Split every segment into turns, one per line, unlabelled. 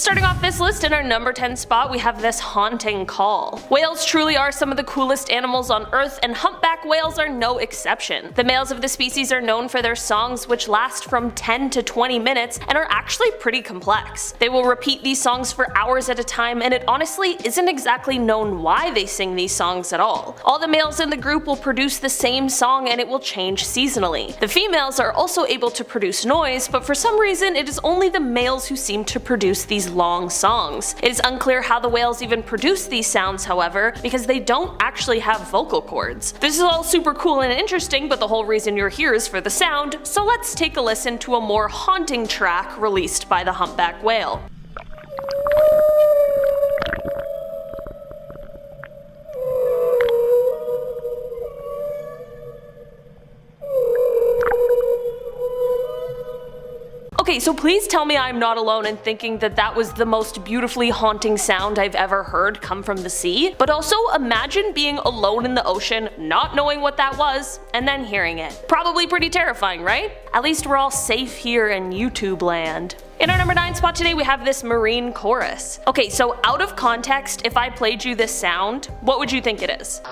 Starting off this list in our number 10 spot, we have this haunting call. Whales truly are some of the coolest animals on Earth, and humpback whales are no exception. The males of the species are known for their songs, which last from 10 to 20 minutes and are actually pretty complex. They will repeat these songs for hours at a time, and it honestly isn't exactly known why they sing these songs at all. All the males in the group will produce the same song, and it will change seasonally. The females are also able to produce noise, but for some reason it is only the males who seem to produce these long songs. It is unclear how the whales even produce these sounds, however, because they don't actually have vocal cords. This is all super cool and interesting, but the whole reason you're here is for the sound, so let's take a listen to a more haunting track released by the humpback whale. Okay, so please tell me I'm not alone in thinking that that was the most beautifully haunting sound I've ever heard come from the sea. But also imagine being alone in the ocean, not knowing what that was, and then hearing it. Probably pretty terrifying, right? At least we're all safe here in YouTube land. In our number 9 spot today, we have this marine chorus. Okay, so out of context, if I played you this sound, what would you think it is?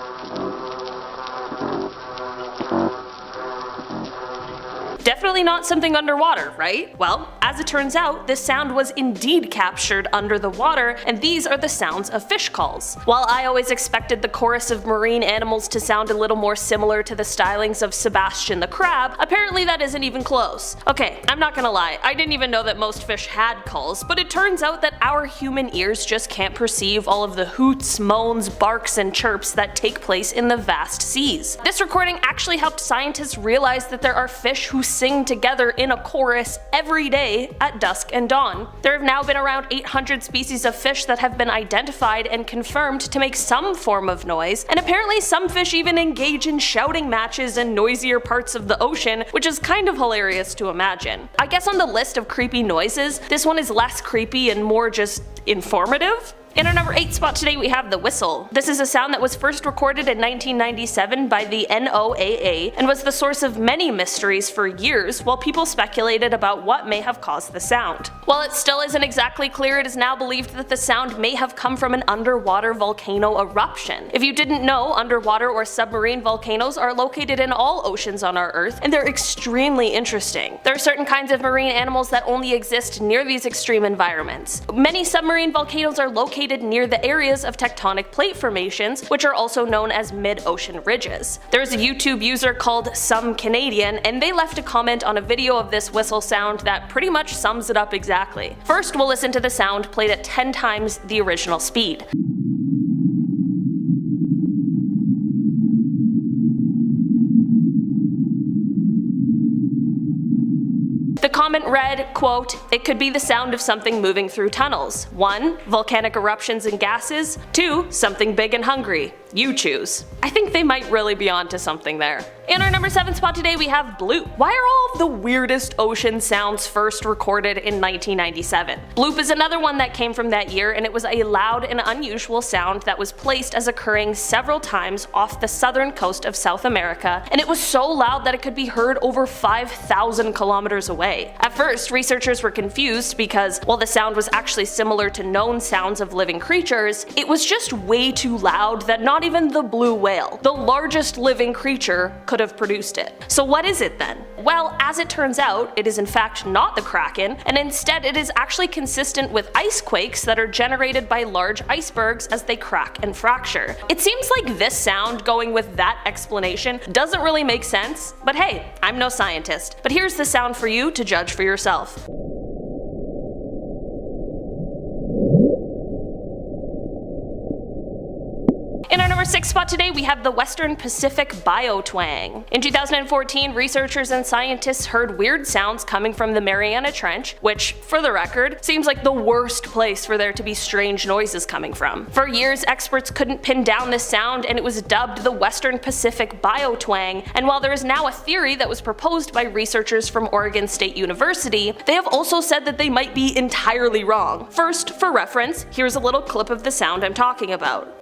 Definitely not something underwater, right? Well, as it turns out, this sound was indeed captured under the water, and these are the sounds of fish calls. While I always expected the chorus of marine animals to sound a little more similar to the stylings of Sebastian the crab, apparently that isn't even close. Okay, I'm not gonna lie, I didn't even know that most fish had calls, but it turns out that our human ears just can't perceive all of the hoots, moans, barks, and chirps that take place in the vast seas. This recording actually helped scientists realize that there are fish who sing together in a chorus every day at dusk and dawn. There have now been around 800 species of fish that have been identified and confirmed to make some form of noise, and apparently some fish even engage in shouting matches in noisier parts of the ocean, which is kind of hilarious to imagine. I guess on the list of creepy noises, this one is less creepy and more just informative. In our number 8 spot today, we have the whistle. This is a sound that was first recorded in 1997 by the NOAA and was the source of many mysteries for years while people speculated about what may have caused the sound. While it still isn't exactly clear, it is now believed that the sound may have come from an underwater volcano eruption. If you didn't know, underwater or submarine volcanoes are located in all oceans on our Earth, and they're extremely interesting. There are certain kinds of marine animals that only exist near these extreme environments. Many submarine volcanoes are located near the areas of tectonic plate formations, which are also known as mid-ocean ridges. There's a YouTube user called Some Canadian, and they left a comment on a video of this whistle sound that pretty much sums it up exactly. First, we'll listen to the sound played at 10 times the original speed. The comment read, quote, "It could be the sound of something moving through tunnels. 1. Volcanic eruptions and gases. 2. Something big and hungry. You choose." I think they might really be onto something there. In our number 7 spot today, we have bloop. Why are all of the weirdest ocean sounds first recorded in 1997? Bloop is another one that came from that year, and it was a loud and unusual sound that was placed as occurring several times off the southern coast of South America, and it was so loud that it could be heard over 5,000 kilometers away. At first, researchers were confused because, while the sound was actually similar to known sounds of living creatures, it was just way too loud that not even the blue whale, the largest living creature, could have produced it. So what is it then? Well, as it turns out, it is in fact not the Kraken, and instead it is actually consistent with ice quakes that are generated by large icebergs as they crack and fracture. It seems like this sound, going with that explanation, doesn't really make sense, but hey, I'm no scientist. But here's the sound for you to judge for yourself. In our number 6 spot today, we have the Western Pacific biotwang. In 2014, researchers and scientists heard weird sounds coming from the Mariana Trench, which, for the record, seems like the worst place for there to be strange noises coming from. For years, experts couldn't pin down this sound, and it was dubbed the Western Pacific biotwang, and while there is now a theory that was proposed by researchers from Oregon State University, they have also said that they might be entirely wrong. First, for reference, here's a little clip of the sound I'm talking about.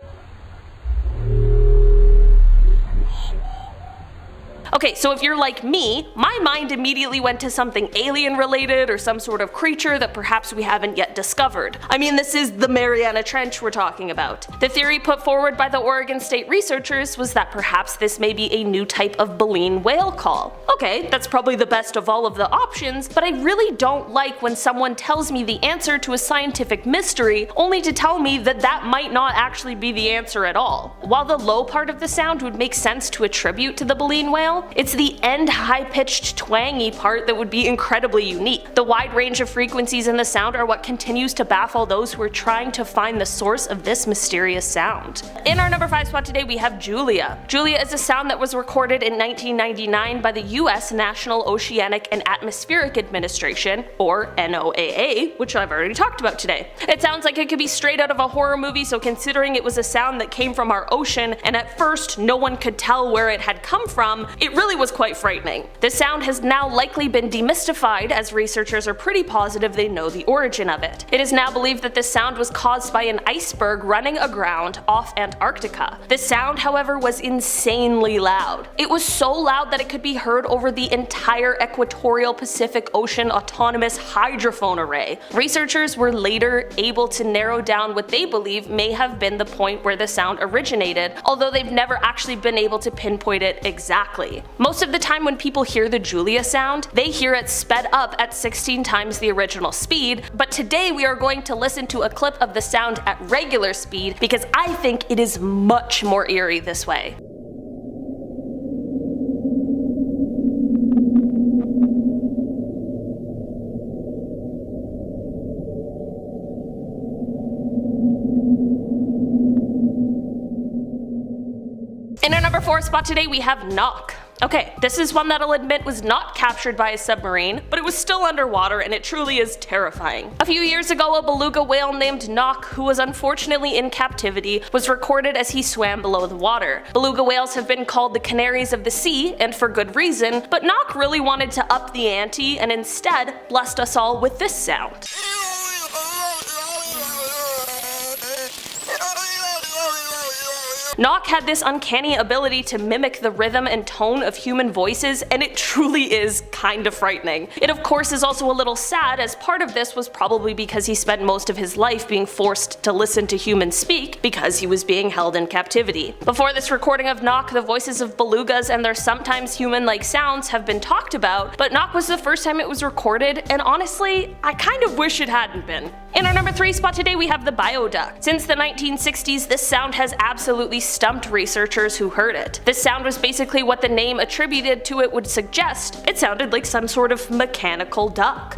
Okay, so if you're like me, my mind immediately went to something alien related or some sort of creature that perhaps we haven't yet discovered. I mean, this is the Mariana Trench we're talking about. The theory put forward by the Oregon State researchers was that perhaps this may be a new type of baleen whale call. Okay, that's probably the best of all of the options, but I really don't like when someone tells me the answer to a scientific mystery only to tell me that that might not actually be the answer at all. While the low part of the sound would make sense to attribute to the baleen whale, it's the end high-pitched twangy part that would be incredibly unique. The wide range of frequencies in the sound are what continues to baffle those who are trying to find the source of this mysterious sound. In our number 5 spot today we have Julia. Julia is a sound that was recorded in 1999 by the US National Oceanic and Atmospheric Administration, or NOAA, which I've already talked about today. It sounds like it could be straight out of a horror movie, so considering it was a sound that came from our ocean and at first no one could tell where it had come from, it really was quite frightening. The sound has now likely been demystified, as researchers are pretty positive they know the origin of it. It is now believed that this sound was caused by an iceberg running aground off Antarctica. The sound, however, was insanely loud. It was so loud that it could be heard over the entire equatorial Pacific Ocean autonomous hydrophone array. Researchers were later able to narrow down what they believe may have been the point where the sound originated, although they've never actually been able to pinpoint it exactly. Most of the time when people hear the Julia sound, they hear it sped up at 16 times the original speed, but today we are going to listen to a clip of the sound at regular speed because I think it is much more eerie this way. In our number 4 spot today we have knock. Okay, this is one that I'll admit was not captured by a submarine, but it was still underwater and it truly is terrifying. A few years ago, a beluga whale named Knock, who was unfortunately in captivity, was recorded as he swam below the water. Beluga whales have been called the canaries of the sea, and for good reason, but Knock really wanted to up the ante and instead blessed us all with this sound. Knock had this uncanny ability to mimic the rhythm and tone of human voices, and it truly is kind of frightening. It of course is also a little sad, as part of this was probably because he spent most of his life being forced to listen to humans speak because he was being held in captivity. Before this recording of Knock, the voices of belugas and their sometimes human-like sounds have been talked about, but Knock was the first time it was recorded, and honestly, I kind of wish it hadn't been. In our number 3 spot today we have the bioduct. Since the 1960s, this sound has absolutely stumped researchers who heard it. This sound was basically what the name attributed to it would suggest. It sounded like some sort of mechanical duck.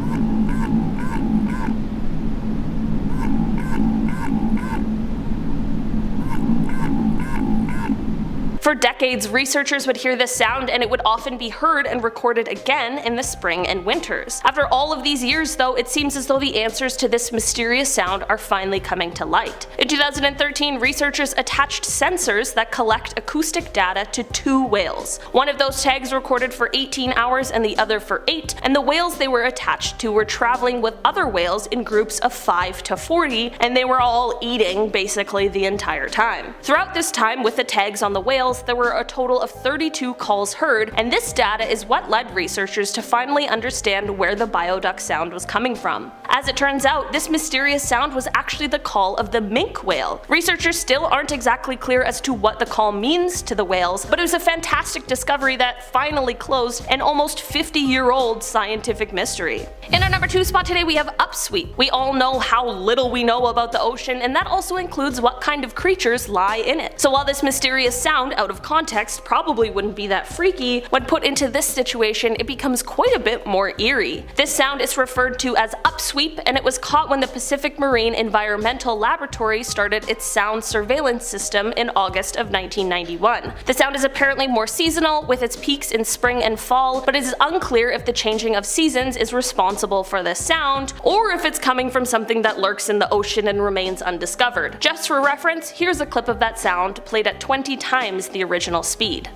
For decades, researchers would hear this sound and it would often be heard and recorded again in the spring and winters. After all of these years though, it seems as though the answers to this mysterious sound are finally coming to light. In 2013, researchers attached sensors that collect acoustic data to 2 whales. One of those tags recorded for 18 hours and the other for 8, and the whales they were attached to were traveling with other whales in groups of 5 to 40, and they were all eating basically the entire time. Throughout this time, with the tags on the whales, there were a total of 32 calls heard, and this data is what led researchers to finally understand where the bioduct sound was coming from. As it turns out, this mysterious sound was actually the call of the minke whale. Researchers still aren't exactly clear as to what the call means to the whales, but it was a fantastic discovery that finally closed an almost 50-year-old scientific mystery. In our number 2 spot today we have upsweep. We all know how little we know about the ocean, and that also includes what kind of creatures lie in it. So while this mysterious sound out of context probably wouldn't be that freaky, when put into this situation it becomes quite a bit more eerie. This sound is referred to as upsweep, and it was caught when the Pacific Marine Environmental Laboratory started its sound surveillance system in August of 1991. The sound is apparently more seasonal, with its peaks in spring and fall, but it is unclear if the changing of seasons is responsible for this sound, or if it's coming from something that lurks in the ocean and remains undiscovered. Just for reference, here's a clip of that sound played at 20 times the original speed.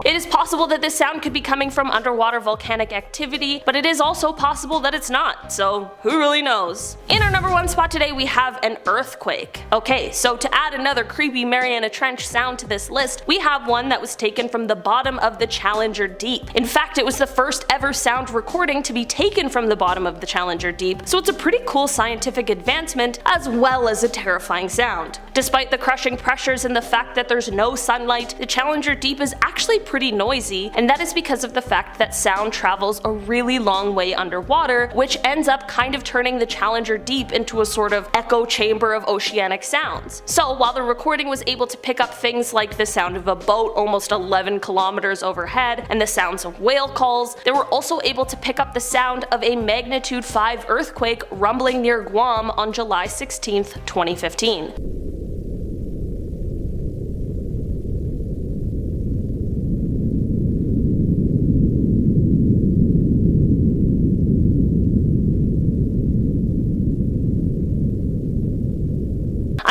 It is possible that this sound could be coming from underwater volcanic activity, but it is also possible that it's not, so who really knows? In our number 1 spot today we have an earthquake. Okay, so to add another creepy Mariana Trench sound to this list, we have one that was taken from the bottom of the Challenger Deep. In fact, it was the first ever sound recording to be taken from the bottom of the Challenger Deep, so it's a pretty cool scientific advancement as well as a terrifying sound. Despite the crushing pressures and the fact that there's no sunlight, the Challenger Deep is actually pretty noisy, and that is because of the fact that sound travels a really long way underwater, which ends up kind of turning the Challenger Deep into a sort of echo chamber of oceanic sounds. So while the recording was able to pick up things like the sound of a boat almost 11 kilometers overhead and the sounds of whale calls, they were also able to pick up the sound of a magnitude 5 earthquake rumbling near Guam on July 16, 2015.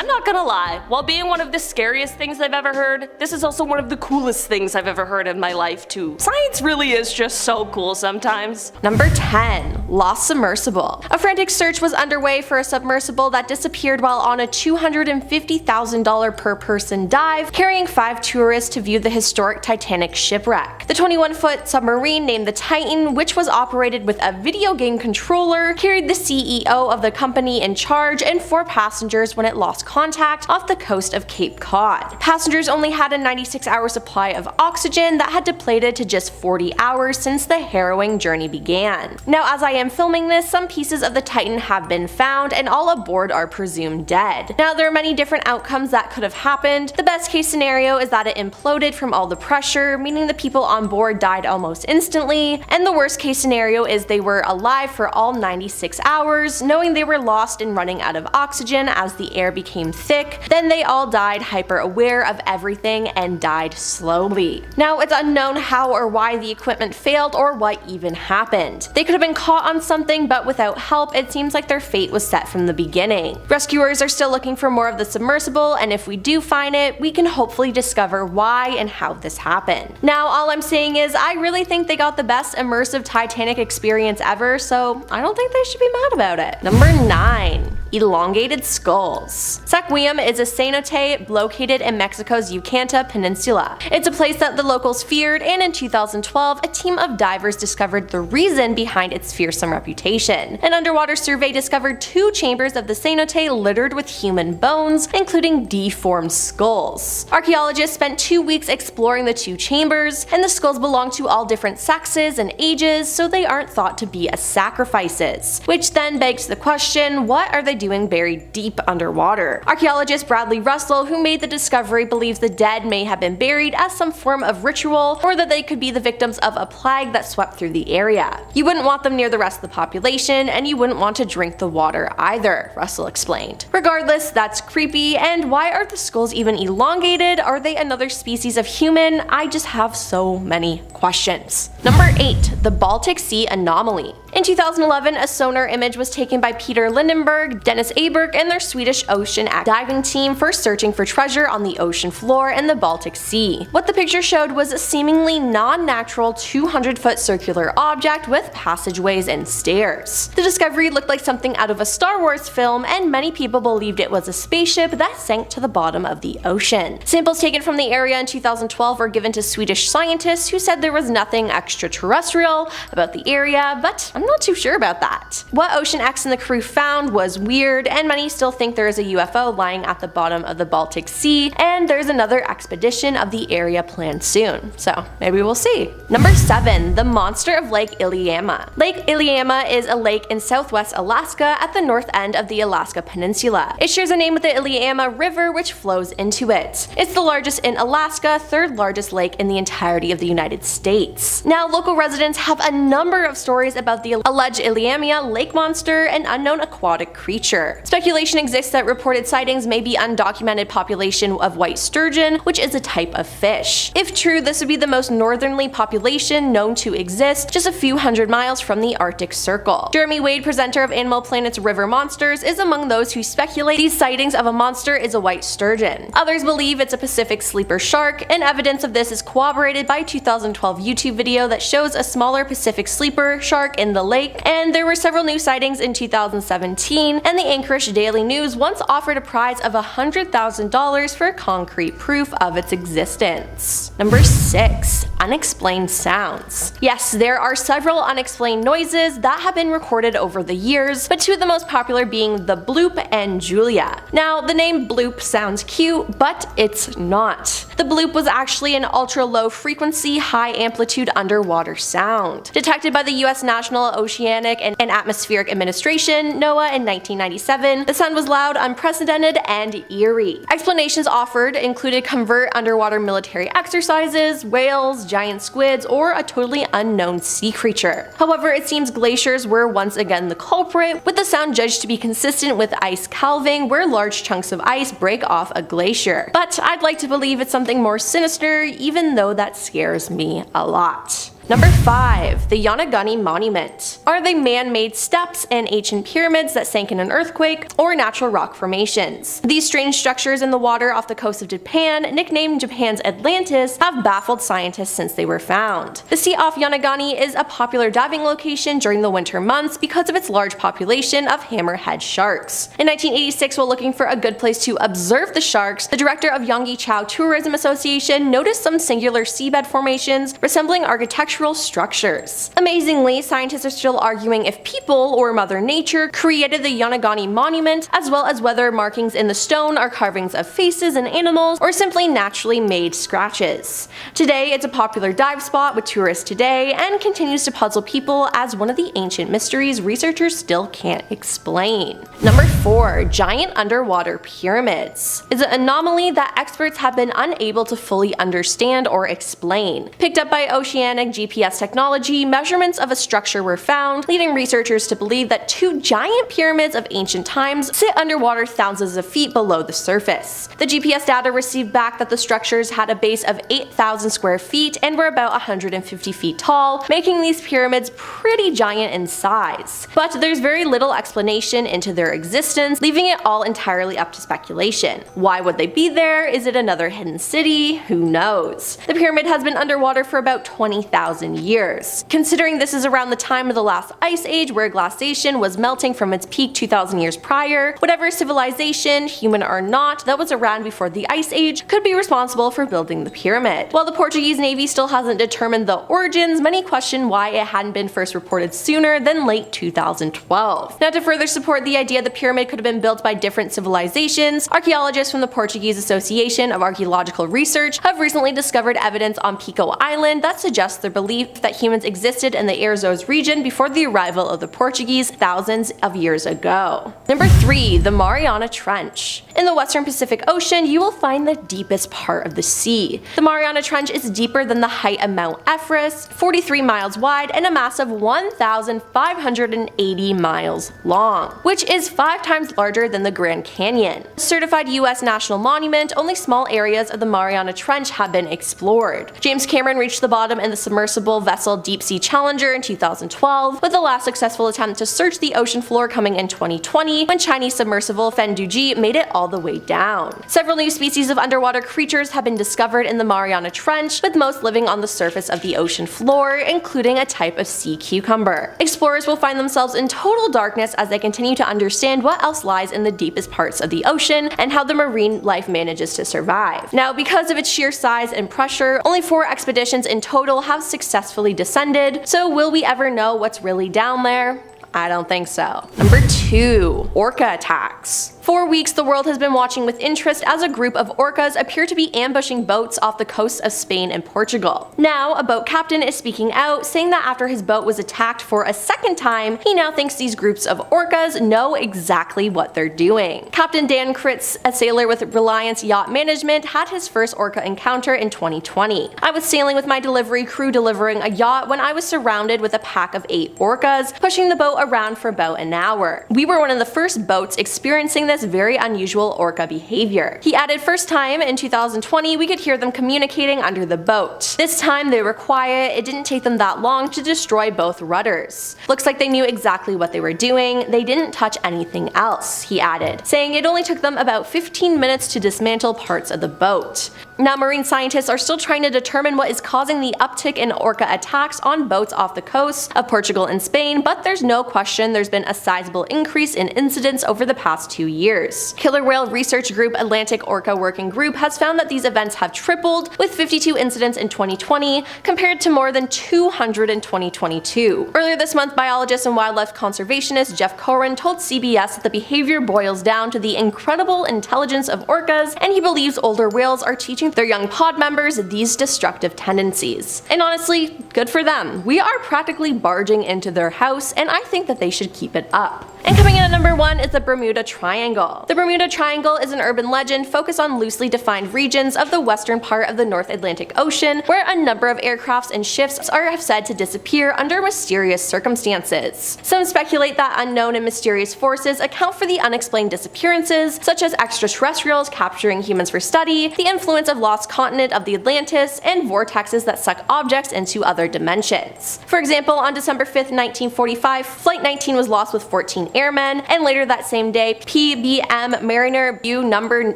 Not gonna lie, while being one of the scariest things I've ever heard, this is also one of the coolest things I've ever heard in my life too. Science really is just so cool sometimes.
Number 10. Lost submersible. A frantic search was underway for a submersible that disappeared while on a $250,000 per person dive, carrying 5 tourists to view the historic Titanic shipwreck. The 21-foot submarine named the Titan, which was operated with a video game controller, carried the CEO of the company in charge and 4 passengers when it lost contact off the coast of Cape Cod. Passengers only had a 96-hour supply of oxygen that had depleted to just 40 hours since the harrowing journey began. Now, as I am filming this, some pieces of the Titan have been found and all aboard are presumed dead. Now, there are many different outcomes that could have happened. The best case scenario is that it imploded from all the pressure, meaning the people on board died almost instantly, and the worst case scenario is they were alive for all 96 hours, knowing they were lost and running out of oxygen as the air became thick. Then they all died hyper aware of everything and died slowly. Now, it's unknown how or why the equipment failed or what even happened. They could have been caught on something, but without help, it seems like their fate was set from the beginning. Rescuers are still looking for more of the submersible, and if we do find it, we can hopefully discover why and how this happened. Now, all I'm saying is I really think they got the best immersive Titanic experience ever, so I don't think they should be mad about it. Number 9. Elongated skulls. Saqueum is a cenote located in Mexico's Yucatan Peninsula. It's a place that the locals feared, and in 2012, a team of divers discovered the reason behind its fearsome reputation. An underwater survey discovered 2 chambers of the cenote littered with human bones, including deformed skulls. Archaeologists spent 2 weeks exploring the 2 chambers, and the skulls belong to all different sexes and ages, so they aren't thought to be as sacrifices. Which then begs the question, what are they doing buried deep underwater? Archaeologist Bradley Russell, who made the discovery, believes the dead may have been buried as some form of ritual, or that they could be the victims of a plague that swept through the area. You wouldn't want them near the rest of the population, and you wouldn't want to drink the water either, Russell explained. Regardless, that's creepy, and why are the skulls even elongated? Are they another species of human? I just have so many questions. Number 8. The Baltic Sea anomaly. In 2011, a sonar image was taken by Peter Lindenberg, Dennis Aberg, and their Swedish oceanic diving team for searching for treasure on the ocean floor in the Baltic Sea. What the picture showed was a seemingly non-natural 200-foot circular object with passageways and stairs. The discovery looked like something out of a Star Wars film, and many people believed it was a spaceship that sank to the bottom of the ocean. Samples taken from the area in 2012 were given to Swedish scientists who said there was nothing extraterrestrial about the area, but I'm not too sure about that. What oceanx and the crew found was weird, and many still think there is a UFO lying at the bottom of the Baltic Sea, and there's another expedition of the area planned soon, so maybe we'll see. Number 7. The monster of Lake Iliamna. Lake Iliamna is a lake in southwest Alaska at the north end of the Alaska Peninsula. It shares a name with the Iliamna River, which flows into it. It's the largest in Alaska, 3rd largest lake in the entirety of the United States. Now, local residents have a number of stories about the the alleged Iliamia lake monster, an unknown aquatic creature. Speculation exists that reported sightings may be undocumented population of white sturgeon, which is a type of fish. If true, this would be the most northerly population known to exist, just a few hundred miles from the Arctic Circle. Jeremy Wade, presenter of Animal Planet's River Monsters, is among those who speculate these sightings of a monster is a white sturgeon. Others believe it's a Pacific sleeper shark, and evidence of this is corroborated by a 2012 YouTube video that shows a smaller Pacific sleeper shark in the lake, and there were several new sightings in 2017, and the Anchorage Daily News once offered a prize of $100,000 for concrete proof of its existence. Number 6. Unexplained sounds. Yes, there are several unexplained noises that have been recorded over the years, but two of the most popular being the bloop and Julia. Now, the name bloop sounds cute, but it's not. The bloop was actually an ultra-low frequency, high-amplitude underwater sound. Detected by the US National Oceanic and Atmospheric Administration, NOAA, in 1997, the sound was loud, unprecedented, and eerie. Explanations offered included covert underwater military exercises, whales, giant squids, or a totally unknown sea creature. However, it seems glaciers were once again the culprit, with the sound judged to be consistent with ice calving, where large chunks of ice break off a glacier. But I'd like to believe it's something more sinister, even though that scares me a lot. Number 5. The Yonaguni Monument. Are they man-made steps and ancient pyramids that sank in an earthquake, or natural rock formations? These strange structures in the water off the coast of Japan, nicknamed Japan's Atlantis, have baffled scientists since they were found. The sea off Yonaguni is a popular diving location during the winter months because of its large population of hammerhead sharks. In 1986, while looking for a good place to observe the sharks, the director of Yonggi-Chao Tourism Association noticed some singular seabed formations resembling architectural structures. Amazingly, scientists are still arguing if people or Mother Nature created the Yonaguni Monument, as well as whether markings in the stone are carvings of faces and animals or simply naturally made scratches. Today, it's a popular dive spot with tourists today and continues to puzzle people as one of the ancient mysteries researchers still can't explain. Number 4. Giant underwater pyramids. Is an anomaly that experts have been unable to fully understand or explain. Picked up by oceanic GPS technology, measurements of a structure were found, leading researchers to believe that two giant pyramids of ancient times sit underwater thousands of feet below the surface. The GPS data received back that the structures had a base of 8,000 square feet and were about 150 feet tall, making these pyramids pretty giant in size. But there's very little explanation into their existence, leaving it all entirely up to speculation. Why would they be there? Is it another hidden city? Who knows? The pyramid has been underwater for about 20,000 years. Considering this is around the time of the last ice age, where glaciation was melting from its peak 2,000 years prior, whatever civilization, human or not, that was around before the ice age could be responsible for building the pyramid. While the Portuguese Navy still hasn't determined the origins, many question why it hadn't been first reported sooner than late 2012. Now, to further support the idea the pyramid could have been built by different civilizations, archaeologists from the Portuguese Association of Archaeological Research have recently discovered evidence on Pico Island that suggests their belief that humans existed in the Azores region before the arrival of the Portuguese thousands of years ago. Number 3. The Mariana Trench. In the western Pacific Ocean, you will find the deepest part of the sea. The Mariana Trench is deeper than the height of Mount Everest, 43 miles wide, and a massive 1,580 miles long, which is 5 times larger than the Grand Canyon. Certified US National Monument, only small areas of the Mariana Trench have been explored. James Cameron reached the bottom in the submersible vessel Deep Sea Challenger in 2012, with the last successful attempt to search the ocean floor coming in 2020, when Chinese submersible Fenduji made it all the way down. Several new species of underwater creatures have been discovered in the Mariana Trench, with most living on the surface of the ocean floor, including a type of sea cucumber. Explorers will find themselves in total darkness as they continue to understand what else lies in the deepest parts of the ocean and how the marine life manages to survive. Now, because of its sheer size and pressure, only 4 expeditions in total have successfully descended, so will we ever know what's really down there? I don't think so. Number 2. Orca attacks. For weeks, the world has been watching with interest as a group of orcas appear to be ambushing boats off the coasts of Spain and Portugal. Now, a boat captain is speaking out, saying that after his boat was attacked for a second time, he now thinks these groups of orcas know exactly what they're doing. Captain Dan Kritz, a sailor with Reliance Yacht Management, had his first orca encounter in 2020. "I was sailing with my delivery crew delivering a yacht when I was surrounded with a pack of 8 orcas, pushing the boat around for about an hour. We were one of the first boats experiencing this very unusual orca behavior." He added, "First time in 2020 we could hear them communicating under the boat. This time they were quiet, it didn't take them that long to destroy both rudders. Looks like they knew exactly what they were doing, they didn't touch anything else," he added, saying it only took them about 15 minutes to dismantle parts of the boat. Now, marine scientists are still trying to determine what is causing the uptick in orca attacks on boats off the coasts of Portugal and Spain, but there's no question there's been a sizable increase in incidents over the past 2 years. Killer whale research group Atlantic Orca Working Group has found that these events have tripled, with 52 incidents in 2020 compared to more than 200 in 2022. Earlier this month, biologist and wildlife conservationist Jeff Coren told CBS that the behavior boils down to the incredible intelligence of orcas, and he believes older whales are teaching their young pod members these destructive tendencies. And honestly, good for them. We are practically barging into their house, and I think that they should keep it up. And coming in at number 1 is the Bermuda Triangle. The Bermuda Triangle is an urban legend focused on loosely defined regions of the western part of the North Atlantic Ocean, where a number of aircrafts and ships are said to disappear under mysterious circumstances. Some speculate that unknown and mysterious forces account for the unexplained disappearances, such as extraterrestrials capturing humans for study, the influence of lost continent of the Atlantis, and vortexes that suck objects into other dimensions. For example, on December 5th, 1945, Flight 19 was lost with 14 airmen, and later that same day, PBM Mariner Bu number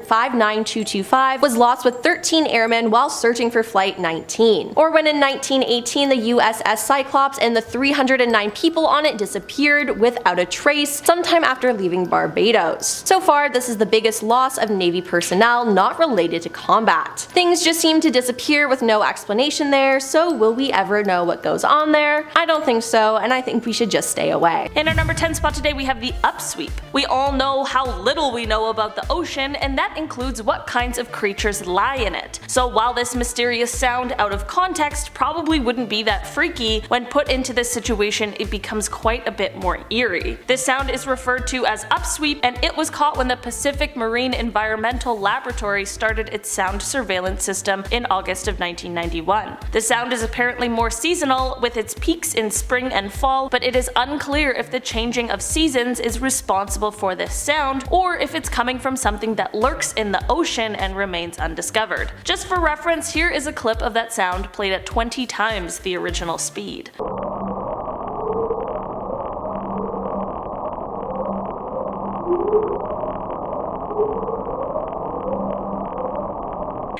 59225 was lost with 13 airmen while searching for Flight 19. Or when in 1918 the USS Cyclops and the 309 people on it disappeared without a trace sometime after leaving Barbados. So far, this is the biggest loss of Navy personnel not related to combat. Things just seem to disappear with no explanation there, so will we ever know what goes on there? I don't think so, and I think we should just stay away.
In our number 10 spot today, we have the upsweep. We all know how little we know about the ocean, and that includes what kinds of creatures lie in it. So while this mysterious sound out of context probably wouldn't be that freaky, when put into this situation it becomes quite a bit more eerie. This sound is referred to as upsweep, and it was caught when the Pacific Marine Environmental Laboratory started its sound surveillance system in August of 1991. The sound is apparently more seasonal, with its peaks in spring and fall, but it is unclear if the changing of seasons is responsible for this sound, or if it's coming from something that lurks in the ocean and remains undiscovered. Just for reference, here is a clip of that sound played at 20 times the original speed.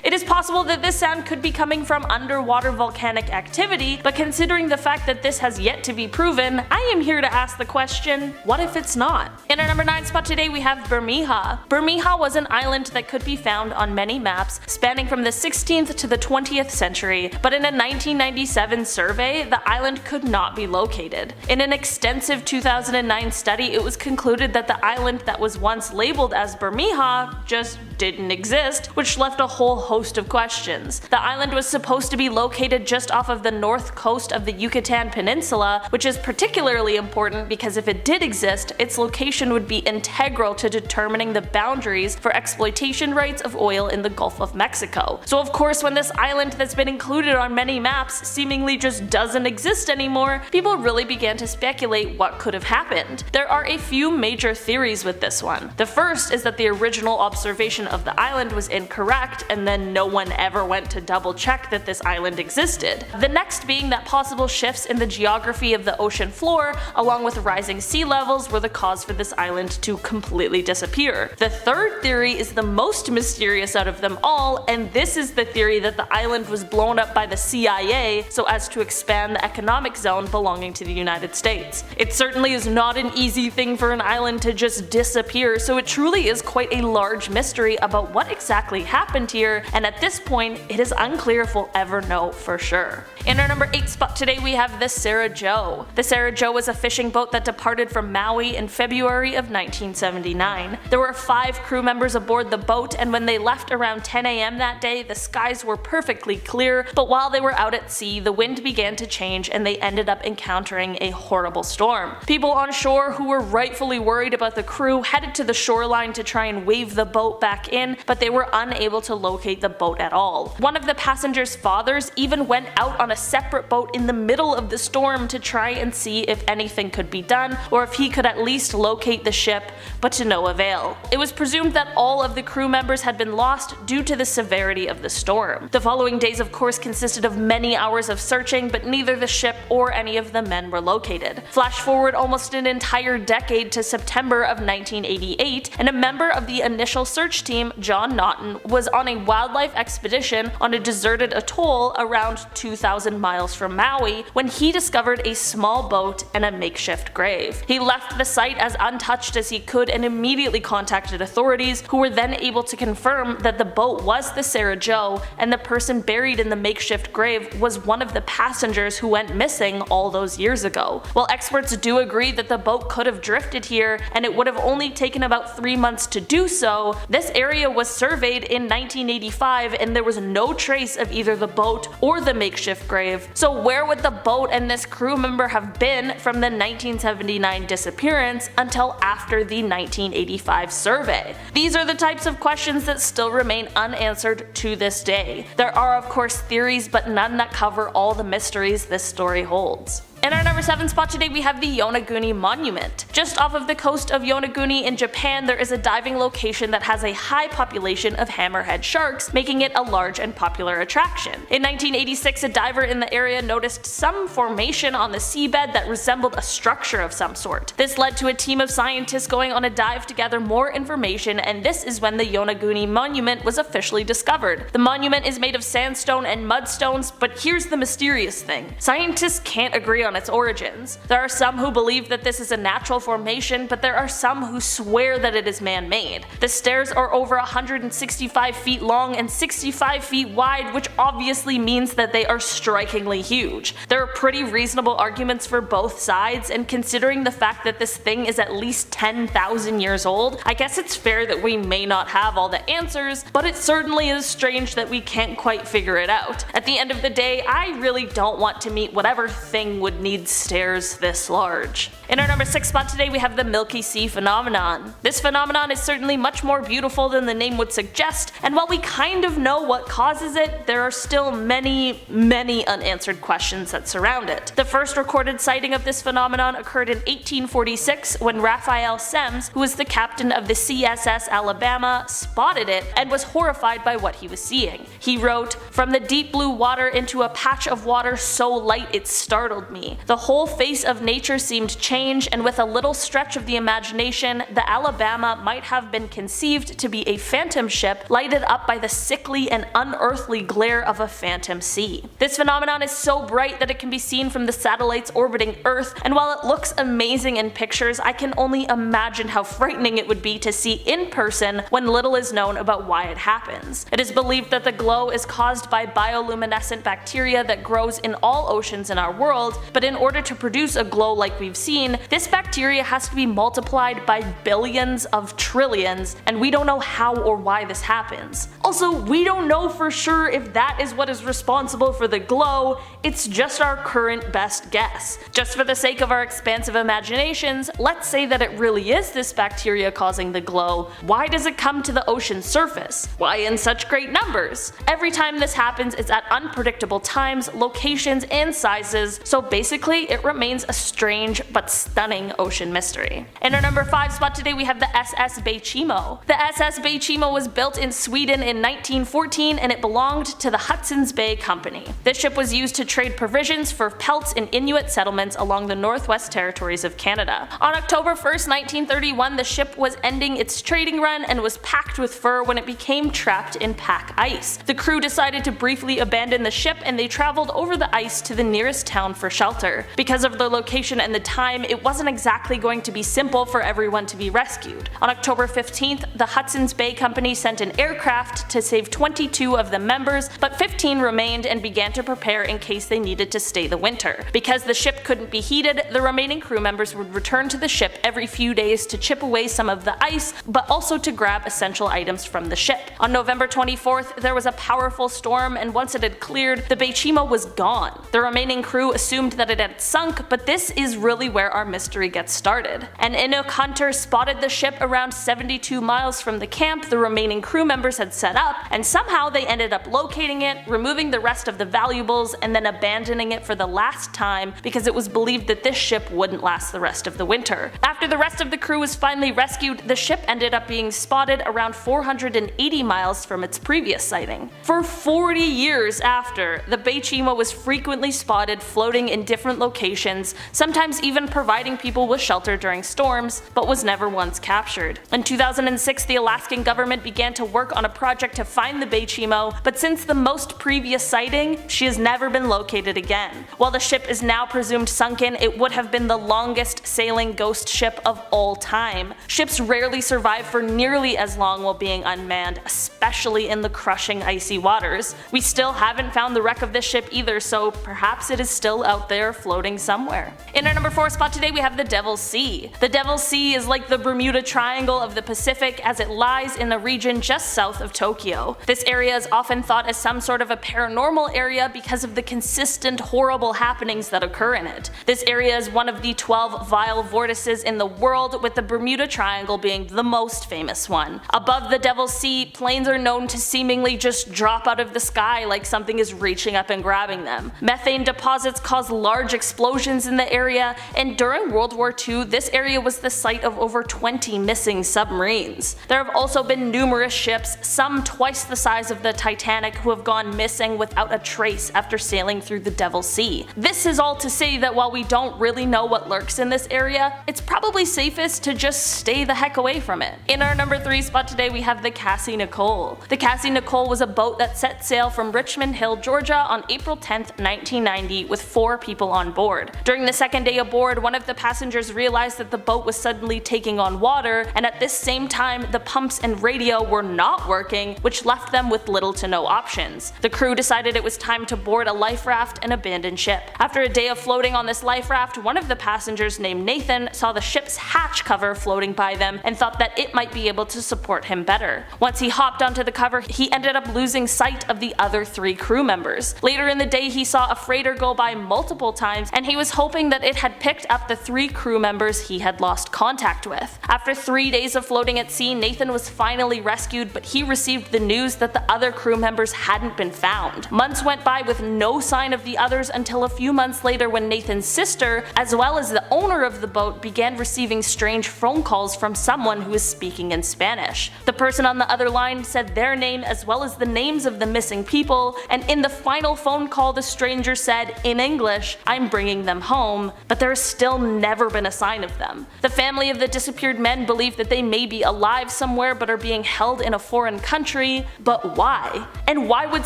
It is possible that this sound could be coming from underwater volcanic activity, but considering the fact that this has yet to be proven, I am here to ask the question, what if it's not? In our number 9 spot today, we have Bermeja. Bermeja was an island that could be found on many maps spanning from the 16th to the 20th century, but in a 1997 survey, the island could not be located. In an extensive 2009 study, it was concluded that the island that was once labeled as Bermeja just didn't exist, which left a whole host of questions. The island was supposed to be located just off of the north coast of the Yucatan Peninsula, which is particularly important because if it did exist, its location would be integral to determining the boundaries for exploitation rights of oil in the Gulf of Mexico. So of course, when this island that's been included on many maps seemingly just doesn't exist anymore, people really began to speculate what could have happened. There are a few major theories with this one. The first is that the original observation of the island was incorrect, and then no one ever went to double check that this island existed. The next being that possible shifts in the geography of the ocean floor, along with rising sea levels, were the cause for this island to completely disappear. The third theory is the most mysterious out of them all, and this is the theory that the island was blown up by the CIA so as to expand the economic zone belonging to the United States. It certainly is not an easy thing for an island to just disappear, so it truly is quite a large mystery about what exactly happened here, and at this point, it is unclear if we'll ever know for sure. In our number 8 spot today we have the Sarah Joe. The Sarah Joe was a fishing boat that departed from Maui in February of 1979. There were 5 crew members aboard the boat, and when they left around 10 a.m. that day, the skies were perfectly clear, but while they were out at sea, the wind began to change and they ended up encountering a horrible storm. People on shore who were rightfully worried about the crew headed to the shoreline to try and wave the boat back in, but they were unable to locate the boat at all. One of the passengers' fathers even went out on a separate boat in the middle of the storm to try and see if anything could be done or if he could at least locate the ship, but to no avail. It was presumed that all of the crew members had been lost due to the severity of the storm. The following days of course consisted of many hours of searching, but neither the ship or any of the men were located. Flash forward almost an entire decade to September of 1988, and a member of the initial search team, John Naughton, was on a wildlife expedition on a deserted atoll around 2,000 miles from Maui when he discovered a small boat and a makeshift grave. He left the site as untouched as he could and immediately contacted authorities, who were then able to confirm that the boat was the Sarah Joe and the person buried in the makeshift grave was one of the passengers who went missing all those years ago. While experts do agree that the boat could have drifted here and it would have only taken about 3 months to do so, this area was surveyed in 1985 and there was no trace of either the boat or the makeshift grave. So where would the boat and this crew member have been from the 1979 disappearance until after the 1985 survey? These are the types of questions that still remain unanswered to this day. There are of course theories, but none that cover all the mysteries this story holds. In our number 7 spot today we have the Yonaguni Monument. Just off of the coast of Yonaguni in Japan, there is a diving location that has a high population of hammerhead sharks, making it a large and popular attraction. In 1986, a diver in the area noticed some formation on the seabed that resembled a structure of some sort. This led to a team of scientists going on a dive to gather more information, and this is when the Yonaguni Monument was officially discovered. The monument is made of sandstone and mudstones, but here's the mysterious thing. Scientists can't agree on its origins. There are some who believe that this is a natural formation, but there are some who swear that it is man-made. The stairs are over 165 feet long and 65 feet wide, which obviously means that they are strikingly huge. There are pretty reasonable arguments for both sides, and considering the fact that this thing is at least 10,000 years old, I guess it's fair that we may not have all the answers, but it certainly is strange that we can't quite figure it out. At the end of the day, I really don't want to meet whatever thing would need stairs this large. In our number 6 spot today we have the Milky Sea phenomenon. This phenomenon is certainly much more beautiful than the name would suggest, and while we kind of know what causes it, there are still many unanswered questions that surround it. The first recorded sighting of this phenomenon occurred in 1846 when Raphael Semmes, who was the captain of the CSS Alabama, spotted it and was horrified by what he was seeing. He wrote, "From the deep blue water into a patch of water so light it startled me. The whole face of nature seemed changed, and with a little stretch of the imagination, the Alabama might have been conceived to be a phantom ship lighted up by the sickly and unearthly glare of a phantom sea." This phenomenon is so bright that it can be seen from the satellites orbiting Earth, and while it looks amazing in pictures, I can only imagine how frightening it would be to see in person when little is known about why it happens. It is believed that the glow is caused by bioluminescent bacteria that grows in all oceans in our world, but in order to produce a glow like we've seen, this bacteria has to be multiplied by billions of trillions, and we don't know how or why this happens. Also, we don't know for sure if that is what is responsible for the glow, it's just our current best guess. Just for the sake of our expansive imaginations, let's say that it really is this bacteria causing the glow. Why does it come to the ocean surface? Why in such great numbers? Every time this happens, it's at unpredictable times, locations, and sizes, so basically it remains a strange but stunning ocean mystery. In our number 5 spot today we have the SS Beichimo. The SS Beichimo was built in Sweden in 1914 and it belonged to the Hudson's Bay Company. This ship was used to trade provisions for pelts in Inuit settlements along the Northwest Territories of Canada. On October 1st, 1931, the ship was ending its trading run and was packed with fur when it became trapped in pack ice. The crew decided to briefly abandon the ship and they traveled over the ice to the nearest town for shelter. shelter. Because of the location and the time, it wasn't exactly going to be simple for everyone to be rescued. On October 15th, the Hudson's Bay Company sent an aircraft to save 22 of the members, but 15 remained and began to prepare in case they needed to stay the winter. Because the ship couldn't be heated, the remaining crew members would return to the ship every few days to chip away some of the ice, but also to grab essential items from the ship. On November 24th, there was a powerful storm, and once it had cleared, the Beichimo was gone. The remaining crew assumed that it had sunk, but this is really where our mystery gets started. An Inuk hunter spotted the ship around 72 miles from the camp the remaining crew members had set up, and somehow they ended up locating it, removing the rest of the valuables, and then abandoning it for the last time because it was believed that this ship wouldn't last the rest of the winter. After the rest of the crew was finally rescued, the ship ended up being spotted around 480 miles from its previous sighting. For 40 years after, the Beichimo was frequently spotted floating in different locations, sometimes even providing people with shelter during storms, but was never once captured. In 2006, the Alaskan government began to work on a project to find the Beichimo, but since the most previous sighting, she has never been located again. While the ship is now presumed sunken, it would have been the longest sailing ghost ship of all time. Ships rarely survive for nearly as long while being unmanned, especially in the crushing icy waters. We still haven't found the wreck of this ship either, so perhaps it is still out there floating somewhere. In our number 4 spot today, we have the Devil's Sea. The Devil's Sea is like the Bermuda Triangle of the Pacific, as it lies in the region just south of Tokyo. This area is often thought as some sort of a paranormal area because of the consistent horrible happenings that occur in it. This area is one of the 12 vile vortices in the world, with the Bermuda Triangle being the most famous one. Above the Devil's Sea, planes are known to seemingly just drop out of the sky like something is reaching up and grabbing them. Methane deposits cause large explosions in the area, and during World War II, this area was the site of over 20 missing submarines. There have also been numerous ships, some twice the size of the Titanic, who have gone missing without a trace after sailing through the Devil's Sea. This is all to say that while we don't really know what lurks in this area, it's probably safest to just stay the heck away from it. In our number 3 spot today, we have the Cassie Nicole. The Cassie Nicole was a boat that set sail from Richmond Hill, Georgia on April 10th, 1990 with 4 people on board. During the second day aboard, one of the passengers realized that the boat was suddenly taking on water, and at this same time the pumps and radio were not working, which left them with little to no options. The crew decided it was time to board a life raft and abandon ship. After a day of floating on this life raft, one of the passengers named Nathan saw the ship's hatch cover floating by them and thought that it might be able to support him better. Once he hopped onto the cover, he ended up losing sight of the other 3 crew members. Later in the day, he saw a freighter go by multiple times, and he was hoping that it had picked up the 3 crew members he had lost contact with. After 3 days of floating at sea, Nathan was finally rescued, but he received the news that the other crew members hadn't been found. Months went by with no sign of the others until a few months later, when Nathan's sister, as well as the owner of the boat, began receiving strange phone calls from someone who was speaking in Spanish. The person on the other line said their name as well as the names of the missing people, and in the final phone call the stranger said, in English, "I'm bringing them home," but there has still never been a sign of them. The family of the disappeared men believe that they may be alive somewhere but are being held in a foreign country, but why? And why would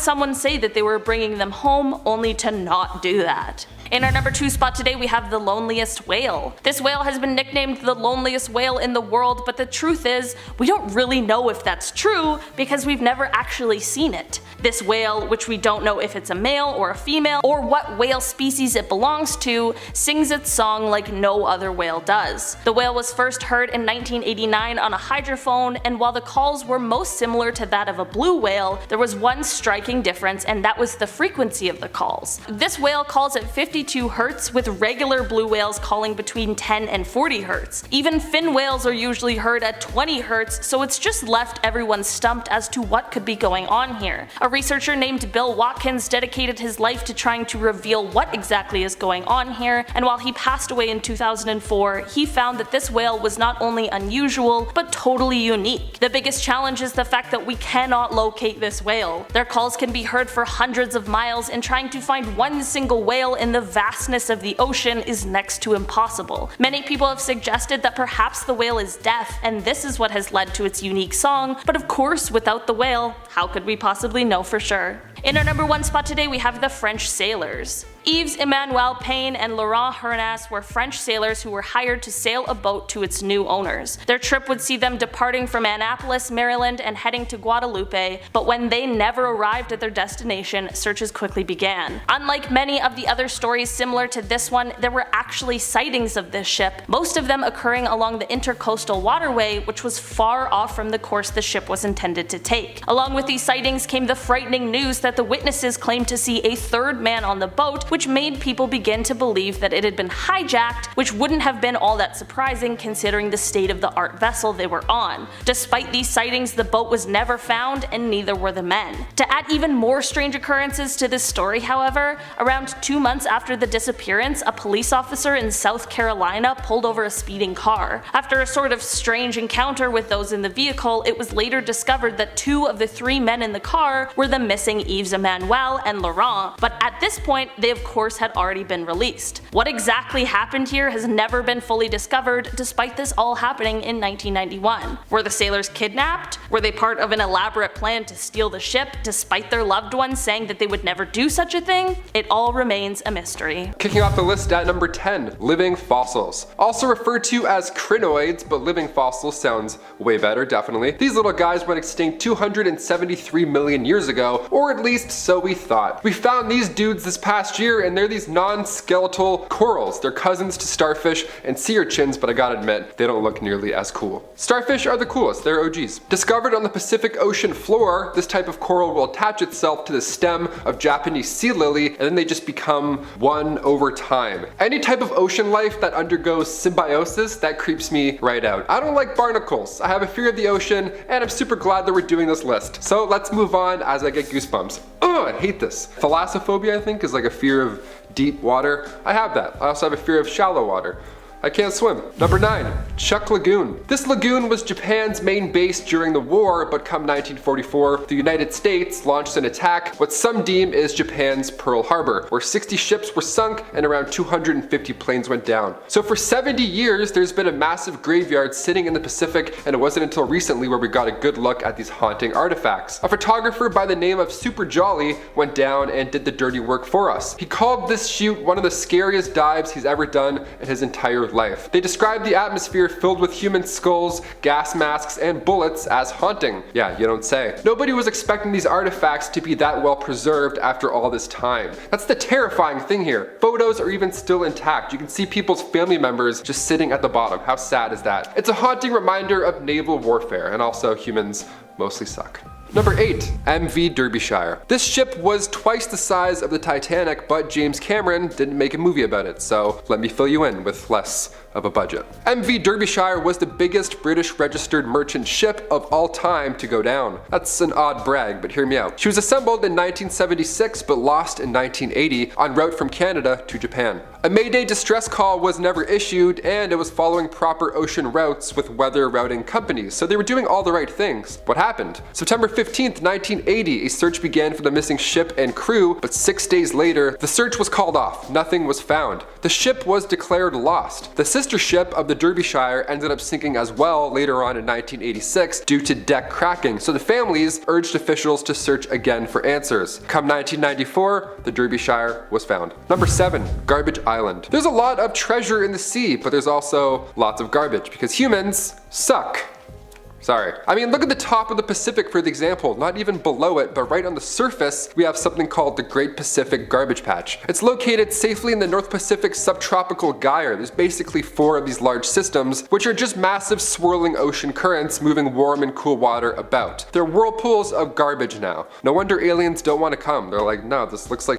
someone say that they were bringing them home only to not do that? In our number 2 spot today, we have the loneliest whale. This whale has been nicknamed the loneliest whale in the world, but the truth is, we don't really know if that's true because we've never actually seen it. This whale, which we don't know if it's a male or a female, or what whale species it belongs to, sings its song like no other whale does. The whale was first heard in 1989 on a hydrophone, and while the calls were most similar to that of a blue whale, there was one striking difference, and that was the frequency of the calls. This whale calls at 52 Hz, with regular blue whales calling between 10 and 40 Hz. Even fin whales are usually heard at 20 Hz, so it's just left everyone stumped as to what could be going on here. A researcher named Bill Watkins dedicated his life to trying to reveal what exactly is going on here, and while he passed away in 2004, he found that this whale was not only unusual, but totally unique. The biggest challenge is the fact that we cannot locate this whale. Their calls can be heard for hundreds of miles, and trying to find one single whale in the vastness of the ocean is next to impossible. Many people have suggested that perhaps the whale is deaf, and this is what has led to its unique song, but of course without the whale, how could we possibly know for sure? In our number 1 spot today, we have the French sailors. Yves Emmanuel Payne and Laurent Hernas were French sailors who were hired to sail a boat to its new owners. Their trip would see them departing from Annapolis, Maryland and heading to Guadalupe, but when they never arrived at their destination, searches quickly began. Unlike many of the other stories similar to this one, there were actually sightings of this ship, most of them occurring along the intercoastal waterway, which was far off from the course the ship was intended to take. Along with these sightings came the frightening news that the witnesses claimed to see a third man on the boat, which made people begin to believe that it had been hijacked, which wouldn't have been all that surprising considering the state of the art vessel they were on. Despite these sightings, the boat was never found and neither were the men. To add even more strange occurrences to this story, however, around 2 months after the disappearance, a police officer in South Carolina pulled over a speeding car. After a sort of strange encounter with those in the vehicle, it was later discovered that 2 of the 3 men in the car were the missing Yves Emmanuel and Laurent, but at this point they of course had already been released. What exactly happened here has never been fully discovered, despite this all happening in 1991. Were the sailors kidnapped? Were they part of an elaborate plan to steal the ship, despite their loved ones saying that they would never do such a thing? It all remains a mystery.
Kicking off the list at number 10, living fossils. Also referred to as crinoids, but living fossils sounds way better, definitely. These little guys went extinct 273 million years ago, or at least so we thought. We found these dudes this past year and they're these non-skeletal corals. They're cousins to starfish and sea urchins, but I gotta admit, they don't look nearly as cool. Starfish are the coolest, they're OGs. Discovered on the Pacific Ocean floor, this type of coral will attach itself to the stem of Japanese sea lily and then they just become one over time. Any type of ocean life that undergoes symbiosis, that creeps me right out. I don't like barnacles, I have a fear of the ocean, and I'm super glad that we're doing this list. So let's move on as I get goosebumps. I hate this. Thalassophobia, I think, is like a fear of deep water. I have that. I also have a fear of shallow water. I can't swim. Number 9, Chuck Lagoon. This lagoon was Japan's main base during the war, but come 1944, the United States launched an attack, what some deem is Japan's Pearl Harbor, where 60 ships were sunk and around 250 planes went down. So for 70 years, there's been a massive graveyard sitting in the Pacific, and it wasn't until recently where we got a good look at these haunting artifacts. A photographer by the name of Super Jolly went down and did the dirty work for us. He called this shoot one of the scariest dives he's ever done in his entire life. They described the atmosphere filled with human skulls, gas masks, and bullets as haunting. Yeah, you don't say. Nobody was expecting these artifacts to be that well preserved after all this time. That's the terrifying thing here. Photos are even still intact. You can see people's family members just sitting at the bottom. How sad is that? It's a haunting reminder of naval warfare, and also humans mostly suck. Number 8, MV Derbyshire. This ship was twice the size of the Titanic, but James Cameron didn't make a movie about it, so let me fill you in with less of a budget. MV Derbyshire was the biggest British registered merchant ship of all time to go down. That's an odd brag, but hear me out. She was assembled in 1976 but lost in 1980 en route from Canada to Japan. A Mayday distress call was never issued, and it was following proper ocean routes with weather routing companies, so they were doing all the right things. What happened? September 15th, 1980, a search began for the missing ship and crew, but 6 days later, the search was called off. Nothing was found. The ship was declared lost. The sister ship of the Derbyshire ended up sinking as well later on in 1986 due to deck cracking, so the families urged officials to search again for answers. Come 1994, the Derbyshire was found. Number 7, Garbage Island. There's a lot of treasure in the sea, but there's also lots of garbage because humans suck. Sorry. I mean, look at the top of the Pacific for the example, not even below it, but right on the surface, we have something called the Great Pacific Garbage Patch. It's located safely in the North Pacific subtropical gyre. There's basically 4 of these large systems, which are just massive swirling ocean currents moving warm and cool water about. They're whirlpools of garbage now. No wonder aliens don't want to come. They're like, no, this looks like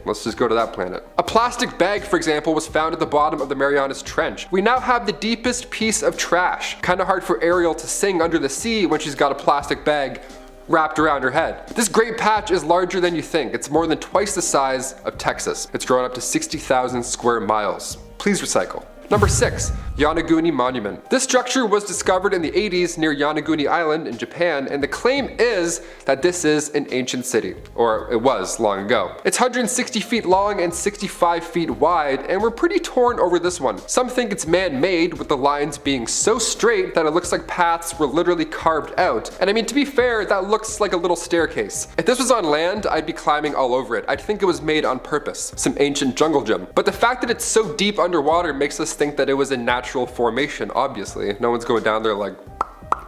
let's just go to that planet. A plastic bag, for example, was found at the bottom of the Marianas Trench. We now have the deepest piece of trash. Kinda hard for Ariel to sing under the sea when she's got a plastic bag wrapped around her head. This great patch is larger than you think. It's more than twice the size of Texas. It's grown up to 60,000 square miles. Please recycle. Number 6. Yonaguni Monument. This structure was discovered in the 80s near Yonaguni Island in Japan, and the claim is that this is an ancient city, or it was long ago. It's 160 feet long and 65 feet wide, and we're pretty torn over this one. Some think it's man-made, with the lines being so straight that it looks like paths were literally carved out. And I mean, to be fair, that looks like a little staircase. If this was on land, I'd be climbing all over it. I'd think it was made on purpose, some ancient jungle gym. But the fact that it's so deep underwater makes us think that it was a natural formation, obviously. No one's going down there like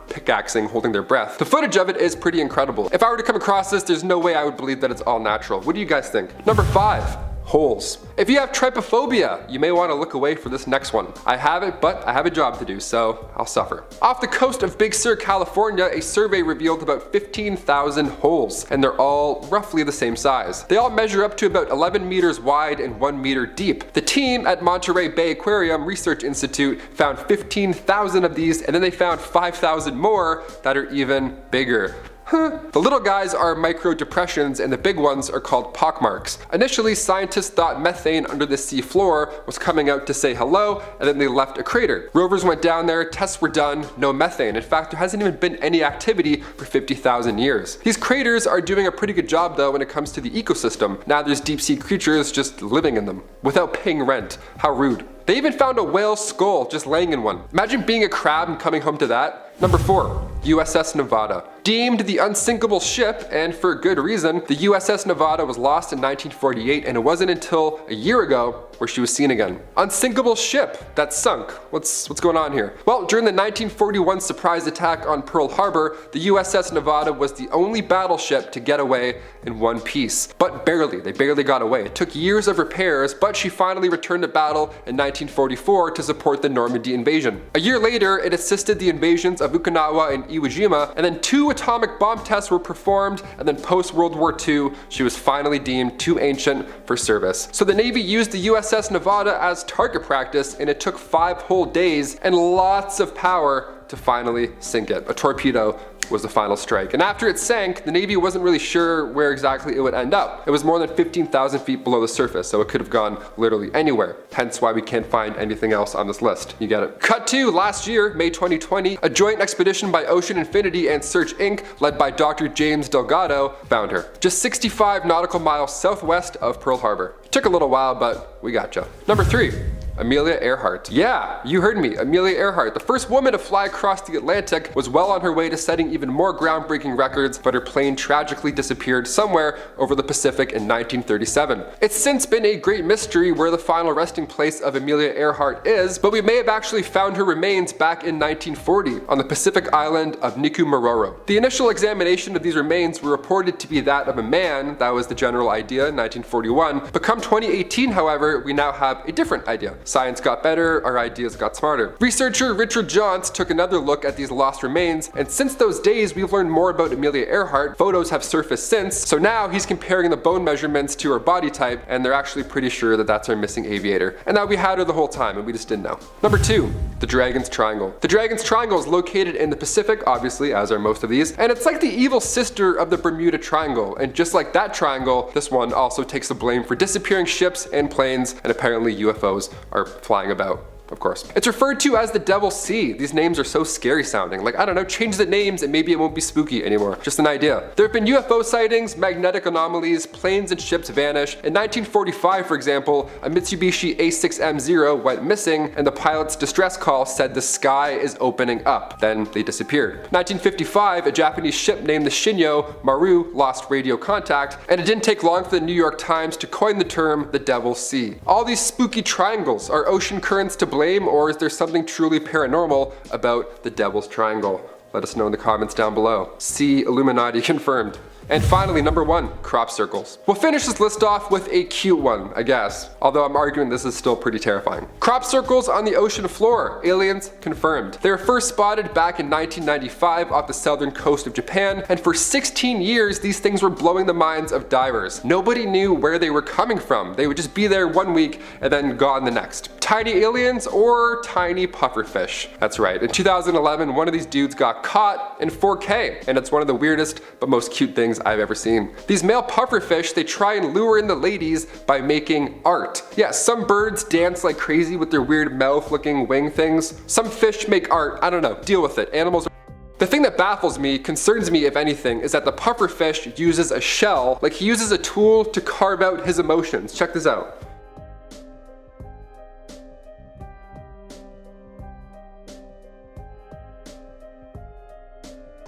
pickaxing, holding their breath. The footage of it is pretty incredible. If I were to come across this, there's no way I would believe that it's all natural. What do you guys think? Number 5. Holes. If you have trypophobia, you may want to look away for this next one. I have it, but I have a job to do, so I'll suffer. Off the coast of Big Sur, California, a survey revealed about 15,000 holes, and they're all roughly the same size. They all measure up to about 11 meters wide and 1 meter deep. The team at Monterey Bay Aquarium Research Institute found 15,000 of these, and then they found 5,000 more that are even bigger. The little guys are micro depressions and the big ones are called pockmarks. Initially, scientists thought methane under the sea floor was coming out to say hello, and then they left a crater. Rovers went down there, tests were done, no methane. In fact, there hasn't even been any activity for 50,000 years. These craters are doing a pretty good job though when it comes to the ecosystem. Now there's deep sea creatures just living in them without paying rent. How rude. They even found a whale skull just laying in one. Imagine being a crab and coming home to that. Number 4. USS Nevada. Deemed the unsinkable ship, and for good reason, the USS Nevada was lost in 1948, and it wasn't until a year ago where she was seen again. Unsinkable ship that sunk. What's going on here? Well, during the 1941 surprise attack on Pearl Harbor, the USS Nevada was the only battleship to get away in one piece. But barely. They barely got away. It took years of repairs, but she finally returned to battle in 1944 to support the Normandy invasion. A year later, it assisted the invasions of Okinawa and Iwo Jima, and then 2 atomic bomb tests were performed, and then post-World War II, she was finally deemed too ancient for service. So the Navy used the USS Nevada as target practice, and it took 5 whole days and lots of power to finally sink it. A torpedo was the final strike. And after it sank, the Navy wasn't really sure where exactly it would end up. It was more than 15,000 feet below the surface, so it could have gone literally anywhere. Hence why we can't find anything else on this list. You get it. Cut to last year, May 2020, a joint expedition by Ocean Infinity and Search Inc., led by Dr. James Delgado, found her. Just 65 nautical miles southwest of Pearl Harbor. Took a little while, but we gotcha. Number 3. Amelia Earhart. Yeah, you heard me, Amelia Earhart. The first woman to fly across the Atlantic, was well on her way to setting even more groundbreaking records, but her plane tragically disappeared somewhere over the Pacific in 1937. It's since been a great mystery where the final resting place of Amelia Earhart is, but we may have actually found her remains back in 1940 on the Pacific island of Niku-Maroro. The initial examination of these remains were reported to be that of a man. That was the general idea in 1941. But come 2018, however, we now have a different idea. Science got better, our ideas got smarter. Researcher Richard Johns took another look at these lost remains, and since those days we've learned more about Amelia Earhart. Photos have surfaced since, so now he's comparing the bone measurements to her body type, and they're actually pretty sure that that's our missing aviator, and that we had her the whole time and we just didn't know. Number 2. The Dragon's Triangle. The Dragon's Triangle is located in the Pacific, obviously, as are most of these, and it's like the evil sister of the Bermuda Triangle, and just like that triangle, this one also takes the blame for disappearing ships and planes, and apparently UFOs are flying about. Of course. It's referred to as the Devil's Sea. These names are so scary sounding. Like, I don't know, change the names and maybe it won't be spooky anymore. Just an idea. There have been UFO sightings, magnetic anomalies, planes and ships vanish. In 1945, for example, a Mitsubishi A6M0 went missing and the pilot's distress call said the sky is opening up. Then they disappeared. 1955, a Japanese ship named the Shinyo Maru lost radio contact, and it didn't take long for the New York Times to coin the term the Devil's Sea. All these spooky triangles are ocean currents to blame, or is there something truly paranormal about the Devil's Triangle? Let us know in the comments down below. See Illuminati confirmed. And finally, number 1, crop circles. We'll finish this list off with a cute one, I guess. Although I'm arguing this is still pretty terrifying. Crop circles on the ocean floor. Aliens confirmed. They were first spotted back in 1995 off the southern coast of Japan, and for 16 years, these things were blowing the minds of divers. Nobody knew where they were coming from. They would just be there one week and then gone the next. Tiny aliens or tiny pufferfish. That's right. In 2011, one of these dudes got caught in 4K, and it's one of the weirdest but most cute things things I've ever seen. These male pufferfish, they try and lure in the ladies by making art. Yeah, some birds dance like crazy with their weird mouth-looking wing things. Some fish make art. I don't know. Deal with it. Animals are... The thing that baffles me, concerns me if anything, is that the pufferfish uses a shell, like he uses a tool to carve out his emotions. Check this out.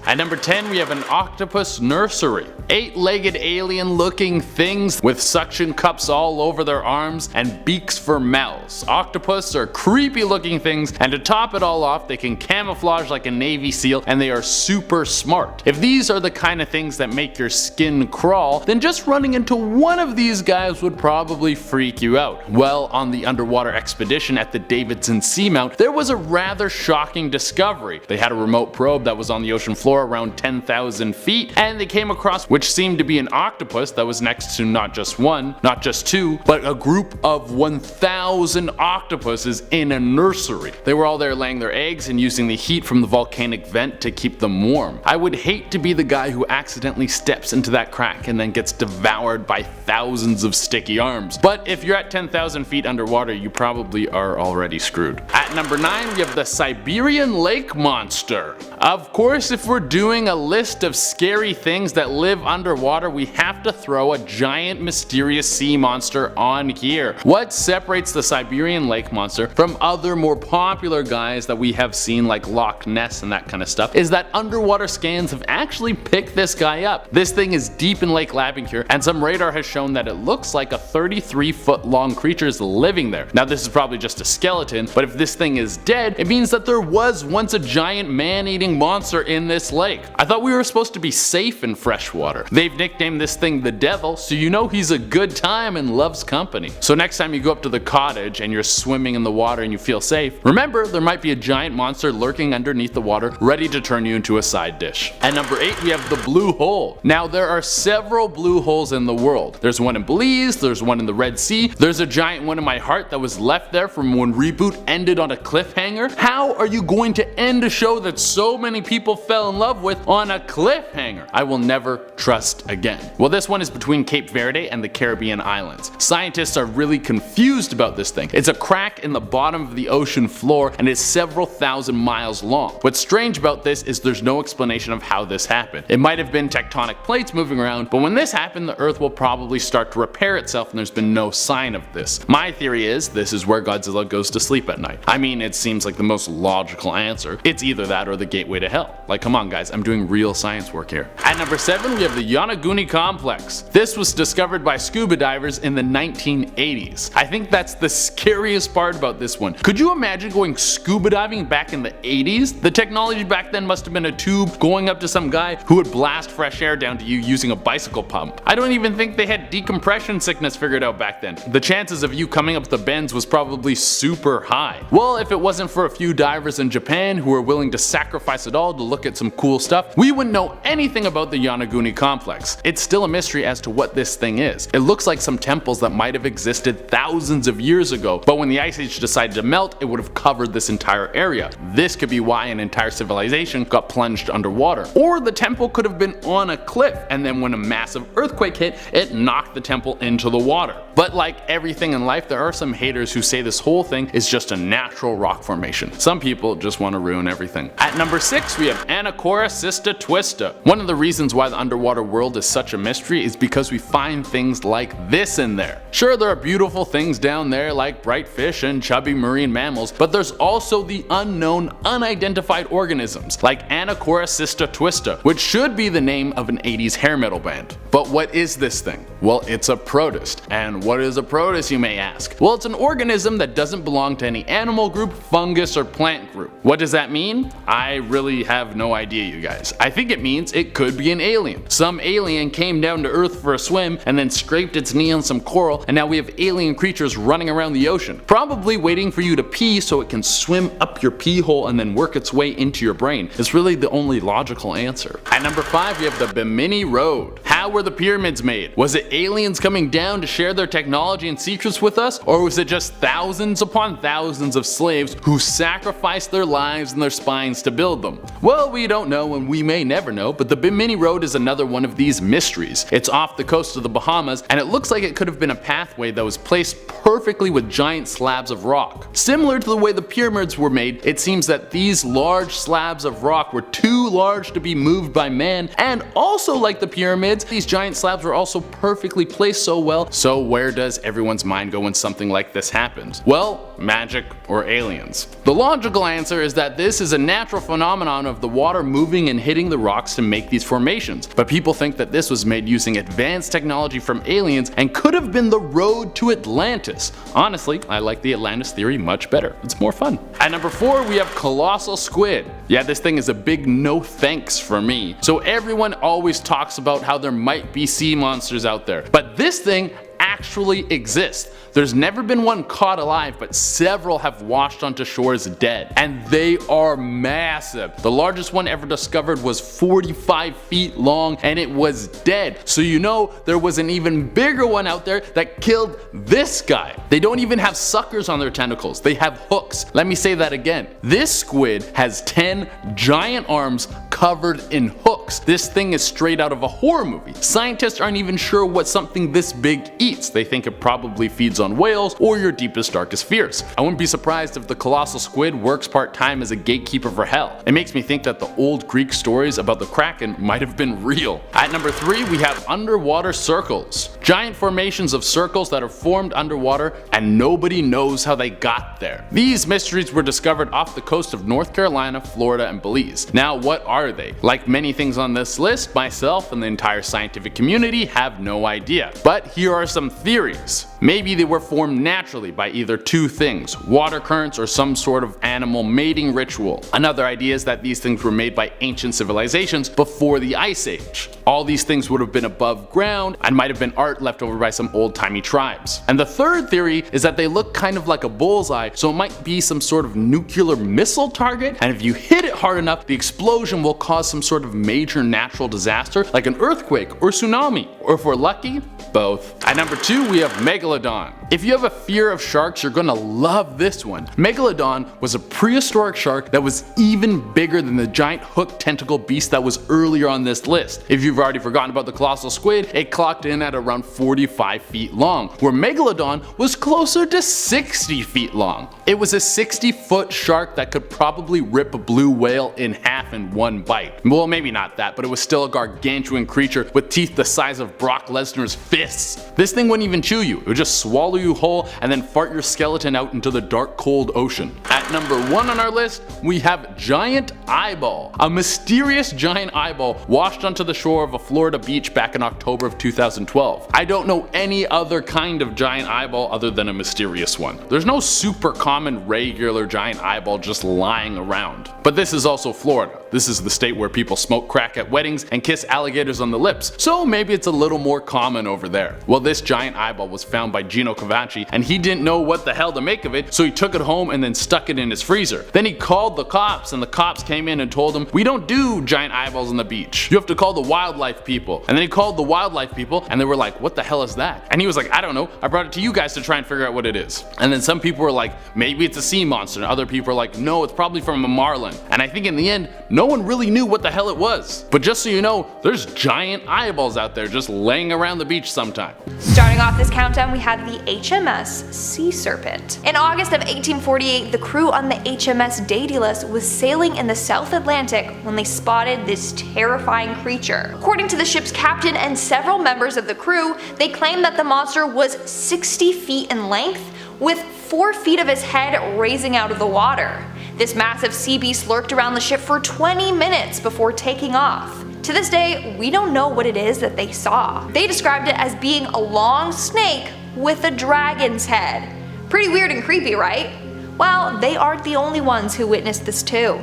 At number 10, we have an octopus nursery. 8-legged alien looking things with suction cups all over their arms and beaks for mouths. Octopus are creepy looking things, and to top it all off, they can camouflage like a Navy SEAL, and they are super smart. If these are the kind of things that make your skin crawl, then just running into one of these guys would probably freak you out. Well, on the underwater expedition at the Davidson Seamount, there was a rather shocking discovery. They had a remote probe that was on the ocean floor around 10,000 feet, and they came across which seemed to be an octopus that was next to not just one, not just two, but a group of 1,000 octopuses in a nursery. They were all there laying their eggs and using the heat from the volcanic vent to keep them warm. I would hate to be the guy who accidentally steps into that crack and then gets devoured by thousands of sticky arms. But if you're at 10,000 feet underwater, you probably are already screwed. At number 9, we have the Siberian lake monster. Of course, if we're doing a list of scary things that live underwater, we have to throw a giant mysterious sea monster on here. What separates the Siberian lake monster from other more popular guys that we have seen like Loch Ness and that kind of stuff is that underwater scans have actually picked this guy up. This thing is deep in Lake Labinkur, and some radar has shown that it looks like a 33-foot long creature is living there. Now this is probably just a skeleton, but if this thing is dead, it means that there was once a giant man-eating monster in this lake. I thought we were supposed to be safe in freshwater. They've nicknamed this thing the Devil, so you know he's a good time and loves company. So next time you go up to the cottage and you're swimming in the water and you feel safe, remember there might be a giant monster lurking underneath the water ready to turn you into a side dish. At number 8, we have the blue hole. Now there are several blue holes in the world. There's one in Belize, there's one in the Red Sea, there's a giant one in my heart that was left there from when Reboot ended on a cliffhanger. How are you going to end a show that so many people fell in love with on a cliffhanger? I will never trust again. Well, this one is between Cape Verde and the Caribbean islands. Scientists are really confused about this thing. It's a crack in the bottom of the ocean floor and is several thousand miles long. What's strange about this is there's no explanation of how this happened. It might have been tectonic plates moving around, but when this happened, the Earth will probably start to repair itself and there's been no sign of this. My theory is this is where Godzilla goes to sleep at night. I mean, it seems like the most logical answer. It's either that or the gateway to hell. Like, come on guys, I'm doing real science work here. At number 7, we have the Yonaguni Complex. This was discovered by scuba divers in the 1980s. I think that's the scariest part about this one. Could you imagine going scuba diving back in the 80s? The technology back then must have been a tube going up to some guy who would blast fresh air down to you using a bicycle pump. I don't even think they had decompression sickness figured out back then. The chances of you coming up the bends was probably super high. Well, if it wasn't for a few divers in Japan who were willing to sacrifice it all to look at some cool stuff, we wouldn't know anything about the Yonaguni Complex. It's still a mystery as to what this thing is. It looks like some temples that might have existed thousands of years ago, but when the ice age decided to melt, it would have covered this entire area. This could be why an entire civilization got plunged underwater. Or the temple could have been on a cliff, and then when a massive earthquake hit, it knocked the temple into the water. But like everything in life, there are some haters who say this whole thing is just a natural rock formation. Some people just want to ruin everything. At number 6, we have Anacorra Cista Twista. One of the reasons why the underwater world is such a mystery is because we find things like this in there. Sure, there are beautiful things down there like bright fish and chubby marine mammals, but there's also the unknown, unidentified organisms like Anacorra Cista Twista, which should be the name of an 80s hair metal band. But what is this thing? Well, it's a protist. And what is a protist, you may ask? Well, it's an organism that doesn't belong to any animal group, fungus, or plant group. What does that mean? I really have no idea, you guys. I think it means it could be an alien. Some alien came down to Earth for a swim and then scraped its knee on some coral, and now we have alien creatures running around the ocean, probably waiting for you to pee so it can swim up your pee hole and then work its way into your brain. It's really the only logical answer. At number 5, we have the Bimini Road. How were the pyramids made? Was it aliens coming down to share their technology and secrets with us? Or was it just thousands upon thousands of slaves who sacrificed their lives and their spines to build them? Well, we don't know and we may never know, but the Bimini Road is another one of these mysteries. It's off the coast of the Bahamas, and it looks like it could have been a pathway that was placed perfectly with giant slabs of rock. Similar to the way the pyramids were made, it seems that these large slabs of rock were too large to be moved by man, and also like the pyramids, these giant slabs were also perfectly placed so well. So where does everyone's mind go when something like this happens? Well, magic or aliens. The logical answer is that this is a natural phenomenon of the water moving and hitting the rocks to make these formations, but people think that this was made using advanced technology from aliens and could have been the road to Atlantis. Honestly, I like the Atlantis theory much better. It's more fun. At number 4, we have colossal squid. Yeah, this thing is a big no thanks for me. So everyone always talks about how there might be sea monsters out there, but this thing actually exists. There's never been one caught alive, but several have washed onto shores dead, and they are massive. The largest one ever discovered was 45 feet long, and it was dead. So you know there was an even bigger one out there that killed this guy. They don't even have suckers on their tentacles, they have hooks. Let me say that again. This squid has 10 giant arms covered in hooks. This thing is straight out of a horror movie. Scientists aren't even sure what something this big eats. They think it probably feeds on whales or your deepest darkest fears. I wouldn't be surprised if the colossal squid works part-time as a gatekeeper for hell. It makes me think that the old Greek stories about the Kraken might have been real. At number 3, we have underwater circles. Giant formations of circles that are formed underwater and nobody knows how they got there. These mysteries were discovered off the coast of North Carolina, Florida, and Belize. Now what are they? Like many things on this list, myself and the entire scientific community have no idea. But here are some theories. Maybe they were formed naturally by either two things, water currents or some sort of animal mating ritual. Another idea is that these things were made by ancient civilizations before the Ice Age. All these things would have been above ground and might have been art left over by some old-timey tribes. And the third theory is that they look kind of like a bullseye, so it might be some sort of nuclear missile target, and if you hit it hard enough, the explosion will cause some sort of major natural disaster like an earthquake or tsunami, or if we're lucky, both. At number 2, we have Megalodon. If you have a fear of sharks, you're gonna love this one. Megalodon was a prehistoric shark that was even bigger than the giant hook tentacle beast that was earlier on this list. If you've already forgotten about the colossal squid, it clocked in at around 45 feet long, where Megalodon was closer to 60 feet long. It was a 60-foot shark that could probably rip a blue whale in half in one bite. Well, maybe not that, but it was still a gargantuan creature with teeth the size of Brock Lesnar's fists. This thing wouldn't even chew you, it would just swallow you whole and then fart your skeleton out into the dark cold ocean. At number 1 on our list, we have giant eyeball. A mysterious giant eyeball washed onto the shore of a Florida beach back in October of 2012. I don't know any other kind of giant eyeball other than a mysterious one. There's no super common regular giant eyeball just lying around. But this is also Florida. This is the state where people smoke crack at weddings and kiss alligators on the lips, so maybe it's a little more common over there. Well, this giant eyeball was found by Gino Cavacci, and he didn't know what the hell to make of it, so he took it home and then stuck it in his freezer. Then he called the cops, and the cops came in and told him, "We don't do giant eyeballs on the beach. You have to call the wildlife people." And then he called the wildlife people, and they were like, "What the hell is that?" And he was like, "I don't know. I brought it to you guys to try and figure out what it is." And then some people were like, "Maybe it's a sea monster," and other people were like, "No, it's probably from a marlin." And I think in the end, no one really knew what the hell it was. But just so you know, there's giant eyeballs out there just laying around the beach sometime.
Starting off this countdown, we had the HMS Sea Serpent. In August of 1848, the crew on the HMS Daedalus was sailing in the South Atlantic when they spotted this terrifying creature. According to the ship's captain and several members of the crew, they claimed that the monster was 60 feet in length, with 4 feet of his head raising out of the water. This massive sea beast lurked around the ship for 20 minutes before taking off. To this day, we don't know what it is that they saw. They described it as being a long snake with a dragon's head. Pretty weird and creepy, right? Well, they aren't the only ones who witnessed this too.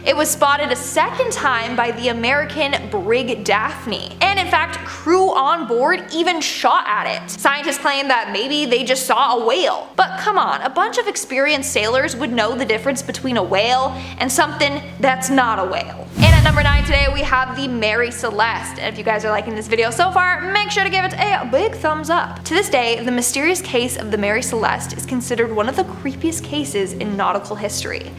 It was spotted a second time by the American brig Daphne, and in fact, crew on board even shot at it. Scientists claim that maybe they just saw a whale. But come on, a bunch of experienced sailors would know the difference between a whale and something that's not a whale.
And at number 9 today we have the Mary Celeste, and if you guys are liking this video so far, make sure to give it a big thumbs up. To this day, the mysterious case of the Mary Celeste is considered one of the creepiest cases in nautical history.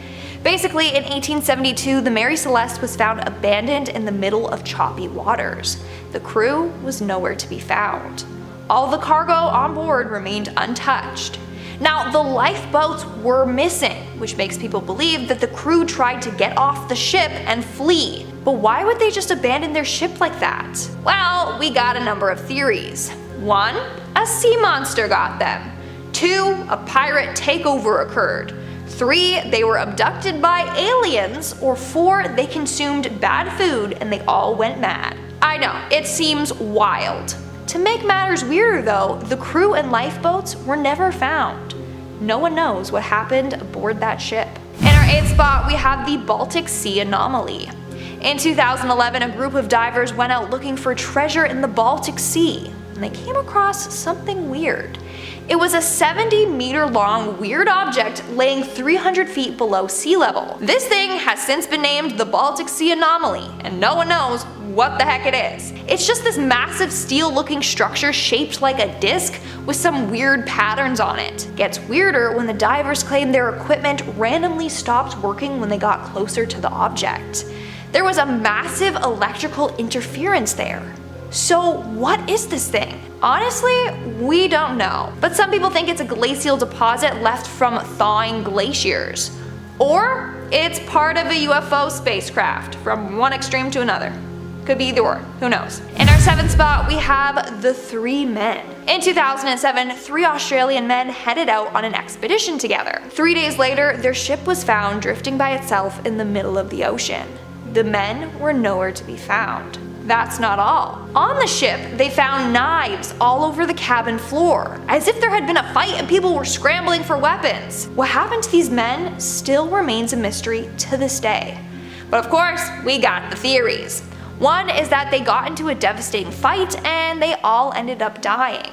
Basically, in 1872, the Mary Celeste was found abandoned in the middle of choppy waters. The crew was nowhere to be found. All the cargo on board remained untouched. Now, the lifeboats were missing, which makes people believe that the crew tried to get off the ship and flee. But why would they just abandon their ship like that? Well, we got a number of theories. 1. A sea monster got them. 2. A pirate takeover occurred. 3. They were abducted by aliens. Or 4. They consumed bad food and they all went mad. I know, it seems wild. To make matters weirder though, the crew and lifeboats were never found. No one knows what happened aboard that ship. In our 8th spot, we have the Baltic Sea anomaly. In 2011, a group of divers went out looking for treasure in the Baltic Sea, and they came across something weird. It was a 70-meter long weird object laying 300 feet below sea level. This thing has since been named the Baltic Sea anomaly, and no one knows what the heck it is. It's just this massive steel-looking structure shaped like a disc with some weird patterns on it. Gets weirder when the divers claim their equipment randomly stopped working when they got closer to the object. There was a massive electrical interference there. So what is this thing? Honestly, we don't know, but some people think it's a glacial deposit left from thawing glaciers. Or it's part of a UFO spacecraft from one extreme to another. Could be either or, who knows. In our 7th spot, we have the 3 men. In 2007, 3 Australian men headed out on an expedition together. 3 days later, their ship was found drifting by itself in the middle of the ocean. The men were nowhere to be found. That's not all. On the ship, they found knives all over the cabin floor, as if there had been a fight and people were scrambling for weapons. What happened to these men still remains a mystery to this day. But of course, we got the theories. One is that they got into a devastating fight and they all ended up dying.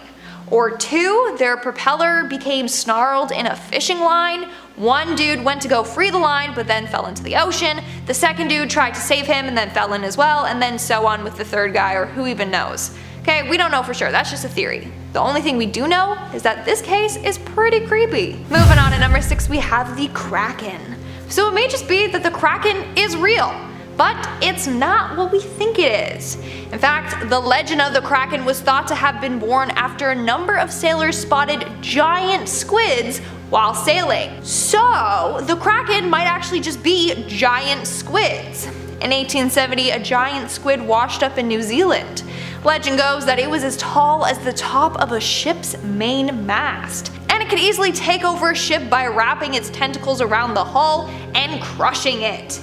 Or 2, their propeller became snarled in a fishing line. One dude went to go free the line but then fell into the ocean. The second dude tried to save him and then fell in as well, and then so on with the third guy, or who even knows. Okay, we don't know for sure, that's just a theory. The only thing we do know is that this case is pretty creepy. Moving on to number 6, we have the Kraken. So it may just be that the Kraken is real, but it's not what we think it is. In fact, the legend of the Kraken was thought to have been born after a number of sailors spotted giant squids while sailing. So the Kraken might actually just be giant squids. In 1870, a giant squid washed up in New Zealand. Legend goes that it was as tall as the top of a ship's main mast, and it could easily take over a ship by wrapping its tentacles around the hull and crushing it.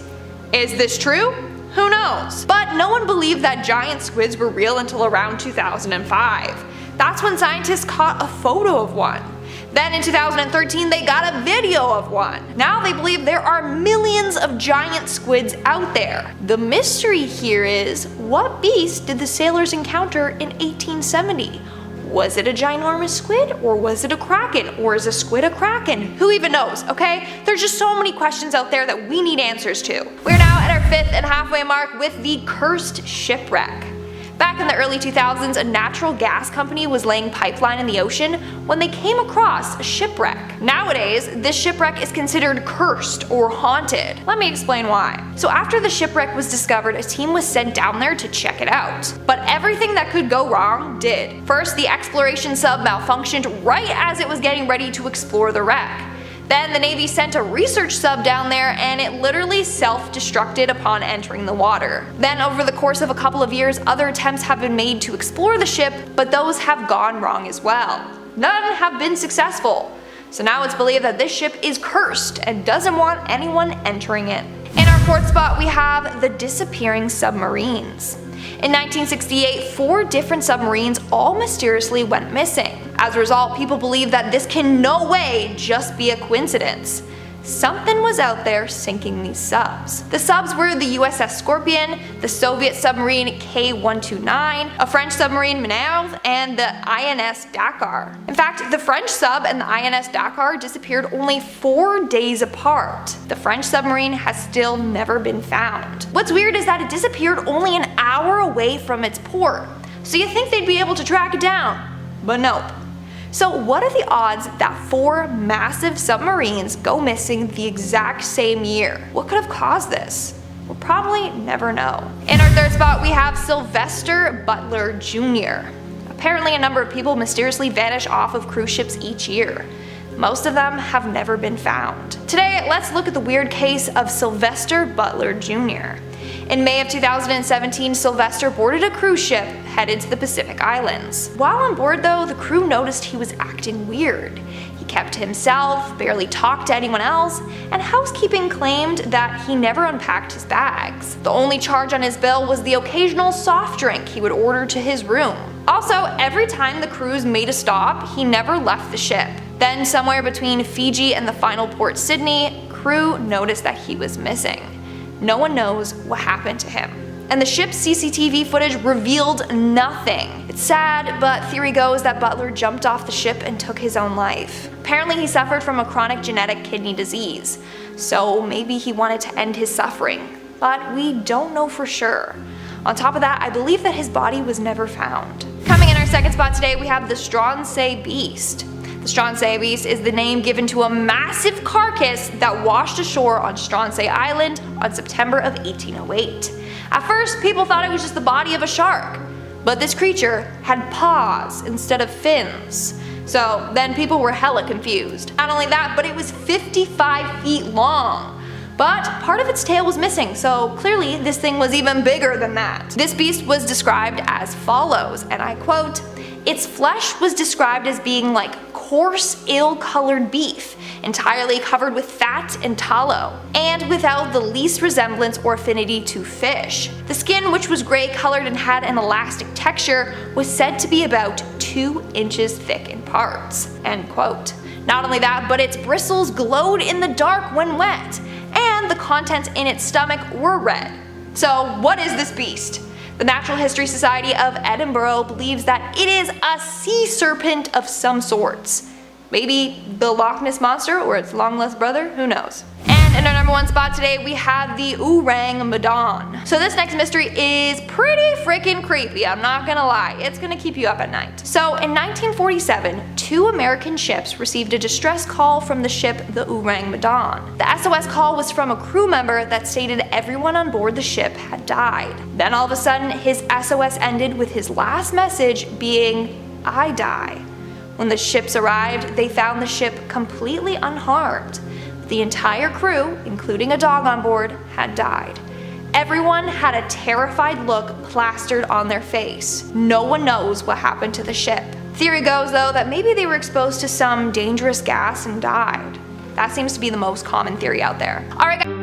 Is this true? Who knows? But no one believed that giant squids were real until around 2005. That's when scientists caught a photo of one. Then in 2013 they got a video of one. Now they believe there are millions of giant squids out there. The mystery here is, what beast did the sailors encounter in 1870? Was it a ginormous squid, or was it a kraken, or is a squid a kraken? Who even knows, okay? There's just so many questions out there that we need answers to. We're now at our 5th and halfway mark with the cursed shipwreck. Back in the early 2000s, a natural gas company was laying pipeline in the ocean when they came across a shipwreck. Nowadays, this shipwreck is considered cursed or haunted. Let me explain why. So after the shipwreck was discovered, a team was sent down there to check it out. But everything that could go wrong did. First, the exploration sub malfunctioned right as it was getting ready to explore the wreck. Then the Navy sent a research sub down there and it literally self-destructed upon entering the water. Then over the course of a couple of years, other attempts have been made to explore the ship, but those have gone wrong as well. None have been successful. So now it's believed that this ship is cursed and doesn't want anyone entering it. In our 4th spot, we have the disappearing submarines. In 1968, 4 different submarines all mysteriously went missing. As a result, people believe that this can no way just be a coincidence. something was out there sinking these subs. The subs were the USS Scorpion, the Soviet submarine K-129, a French submarine Mermaids, and the INS Dakar. In fact, the French sub and the INS Dakar disappeared only 4 days apart. The French submarine has still never been found. What's weird is that it disappeared only an hour away from its port, so you think they'd be able to track it down, but nope. So what are the odds that 4 massive submarines go missing the exact same year? What could have caused this? We'll probably never know. In our third spot, we have Sylvester Butler Jr. Apparently a number of people mysteriously vanish off of cruise ships each year. Most of them have never been found. Today, let's look at the weird case of Sylvester Butler Jr. In May of 2017, Sylvester boarded a cruise ship headed to the Pacific Islands. While on board though, the crew noticed he was acting weird. He kept to himself, barely talked to anyone else, and housekeeping claimed that he never unpacked his bags. The only charge on his bill was the occasional soft drink he would order to his room. Also, every time the cruise made a stop, he never left the ship. Then somewhere between Fiji and the final port Sydney, crew noticed that he was missing. No one knows what happened to him. And the ship's CCTV footage revealed nothing. It's sad, but theory goes that Butler jumped off the ship and took his own life. Apparently he suffered from a chronic genetic kidney disease, so maybe he wanted to end his suffering, but we don't know for sure. On top of that, I believe that his body was never found. Coming in our second spot today, we have the Stronsay Beast. The Stronsay Beast is the name given to a massive carcass that washed ashore on Stronsay Island on September of 1808. At first, people thought it was just the body of a shark, but this creature had paws instead of fins. So then people were hella confused. Not only that, but it was 55 feet long. But part of its tail was missing, so clearly this thing was even bigger than that. This beast was described as follows, and I quote, "Its flesh was described as being like coarse, ill-colored beef, entirely covered with fat and tallow, and without the least resemblance or affinity to fish. The skin, which was gray-colored and had an elastic texture, was said to be about 2 inches thick in parts." End quote. Not only that, but its bristles glowed in the dark when wet, and the contents in its stomach were red. So what is this beast? The Natural History Society of Edinburgh believes that it is a sea serpent of some sorts. Maybe the Loch Ness Monster or its long-lost brother, who knows. And in our number 1 spot today, we have the Orangutan. So this next mystery is pretty freaking creepy, I'm not gonna lie. It's gonna keep you up at night. So in 1947, 2 American ships received a distress call from the ship the Orangutan. The SOS call was from a crew member that stated everyone on board the ship had died. Then all of a sudden, his SOS ended with his last message being, "I die." When the ships arrived, they found the ship completely unharmed. The entire crew, including a dog on board, had died. Everyone had a terrified look plastered on their face. No one knows what happened to the ship. Theory goes though that maybe they were exposed to some dangerous gas and died. That seems to be the most common theory out there. Alright guys.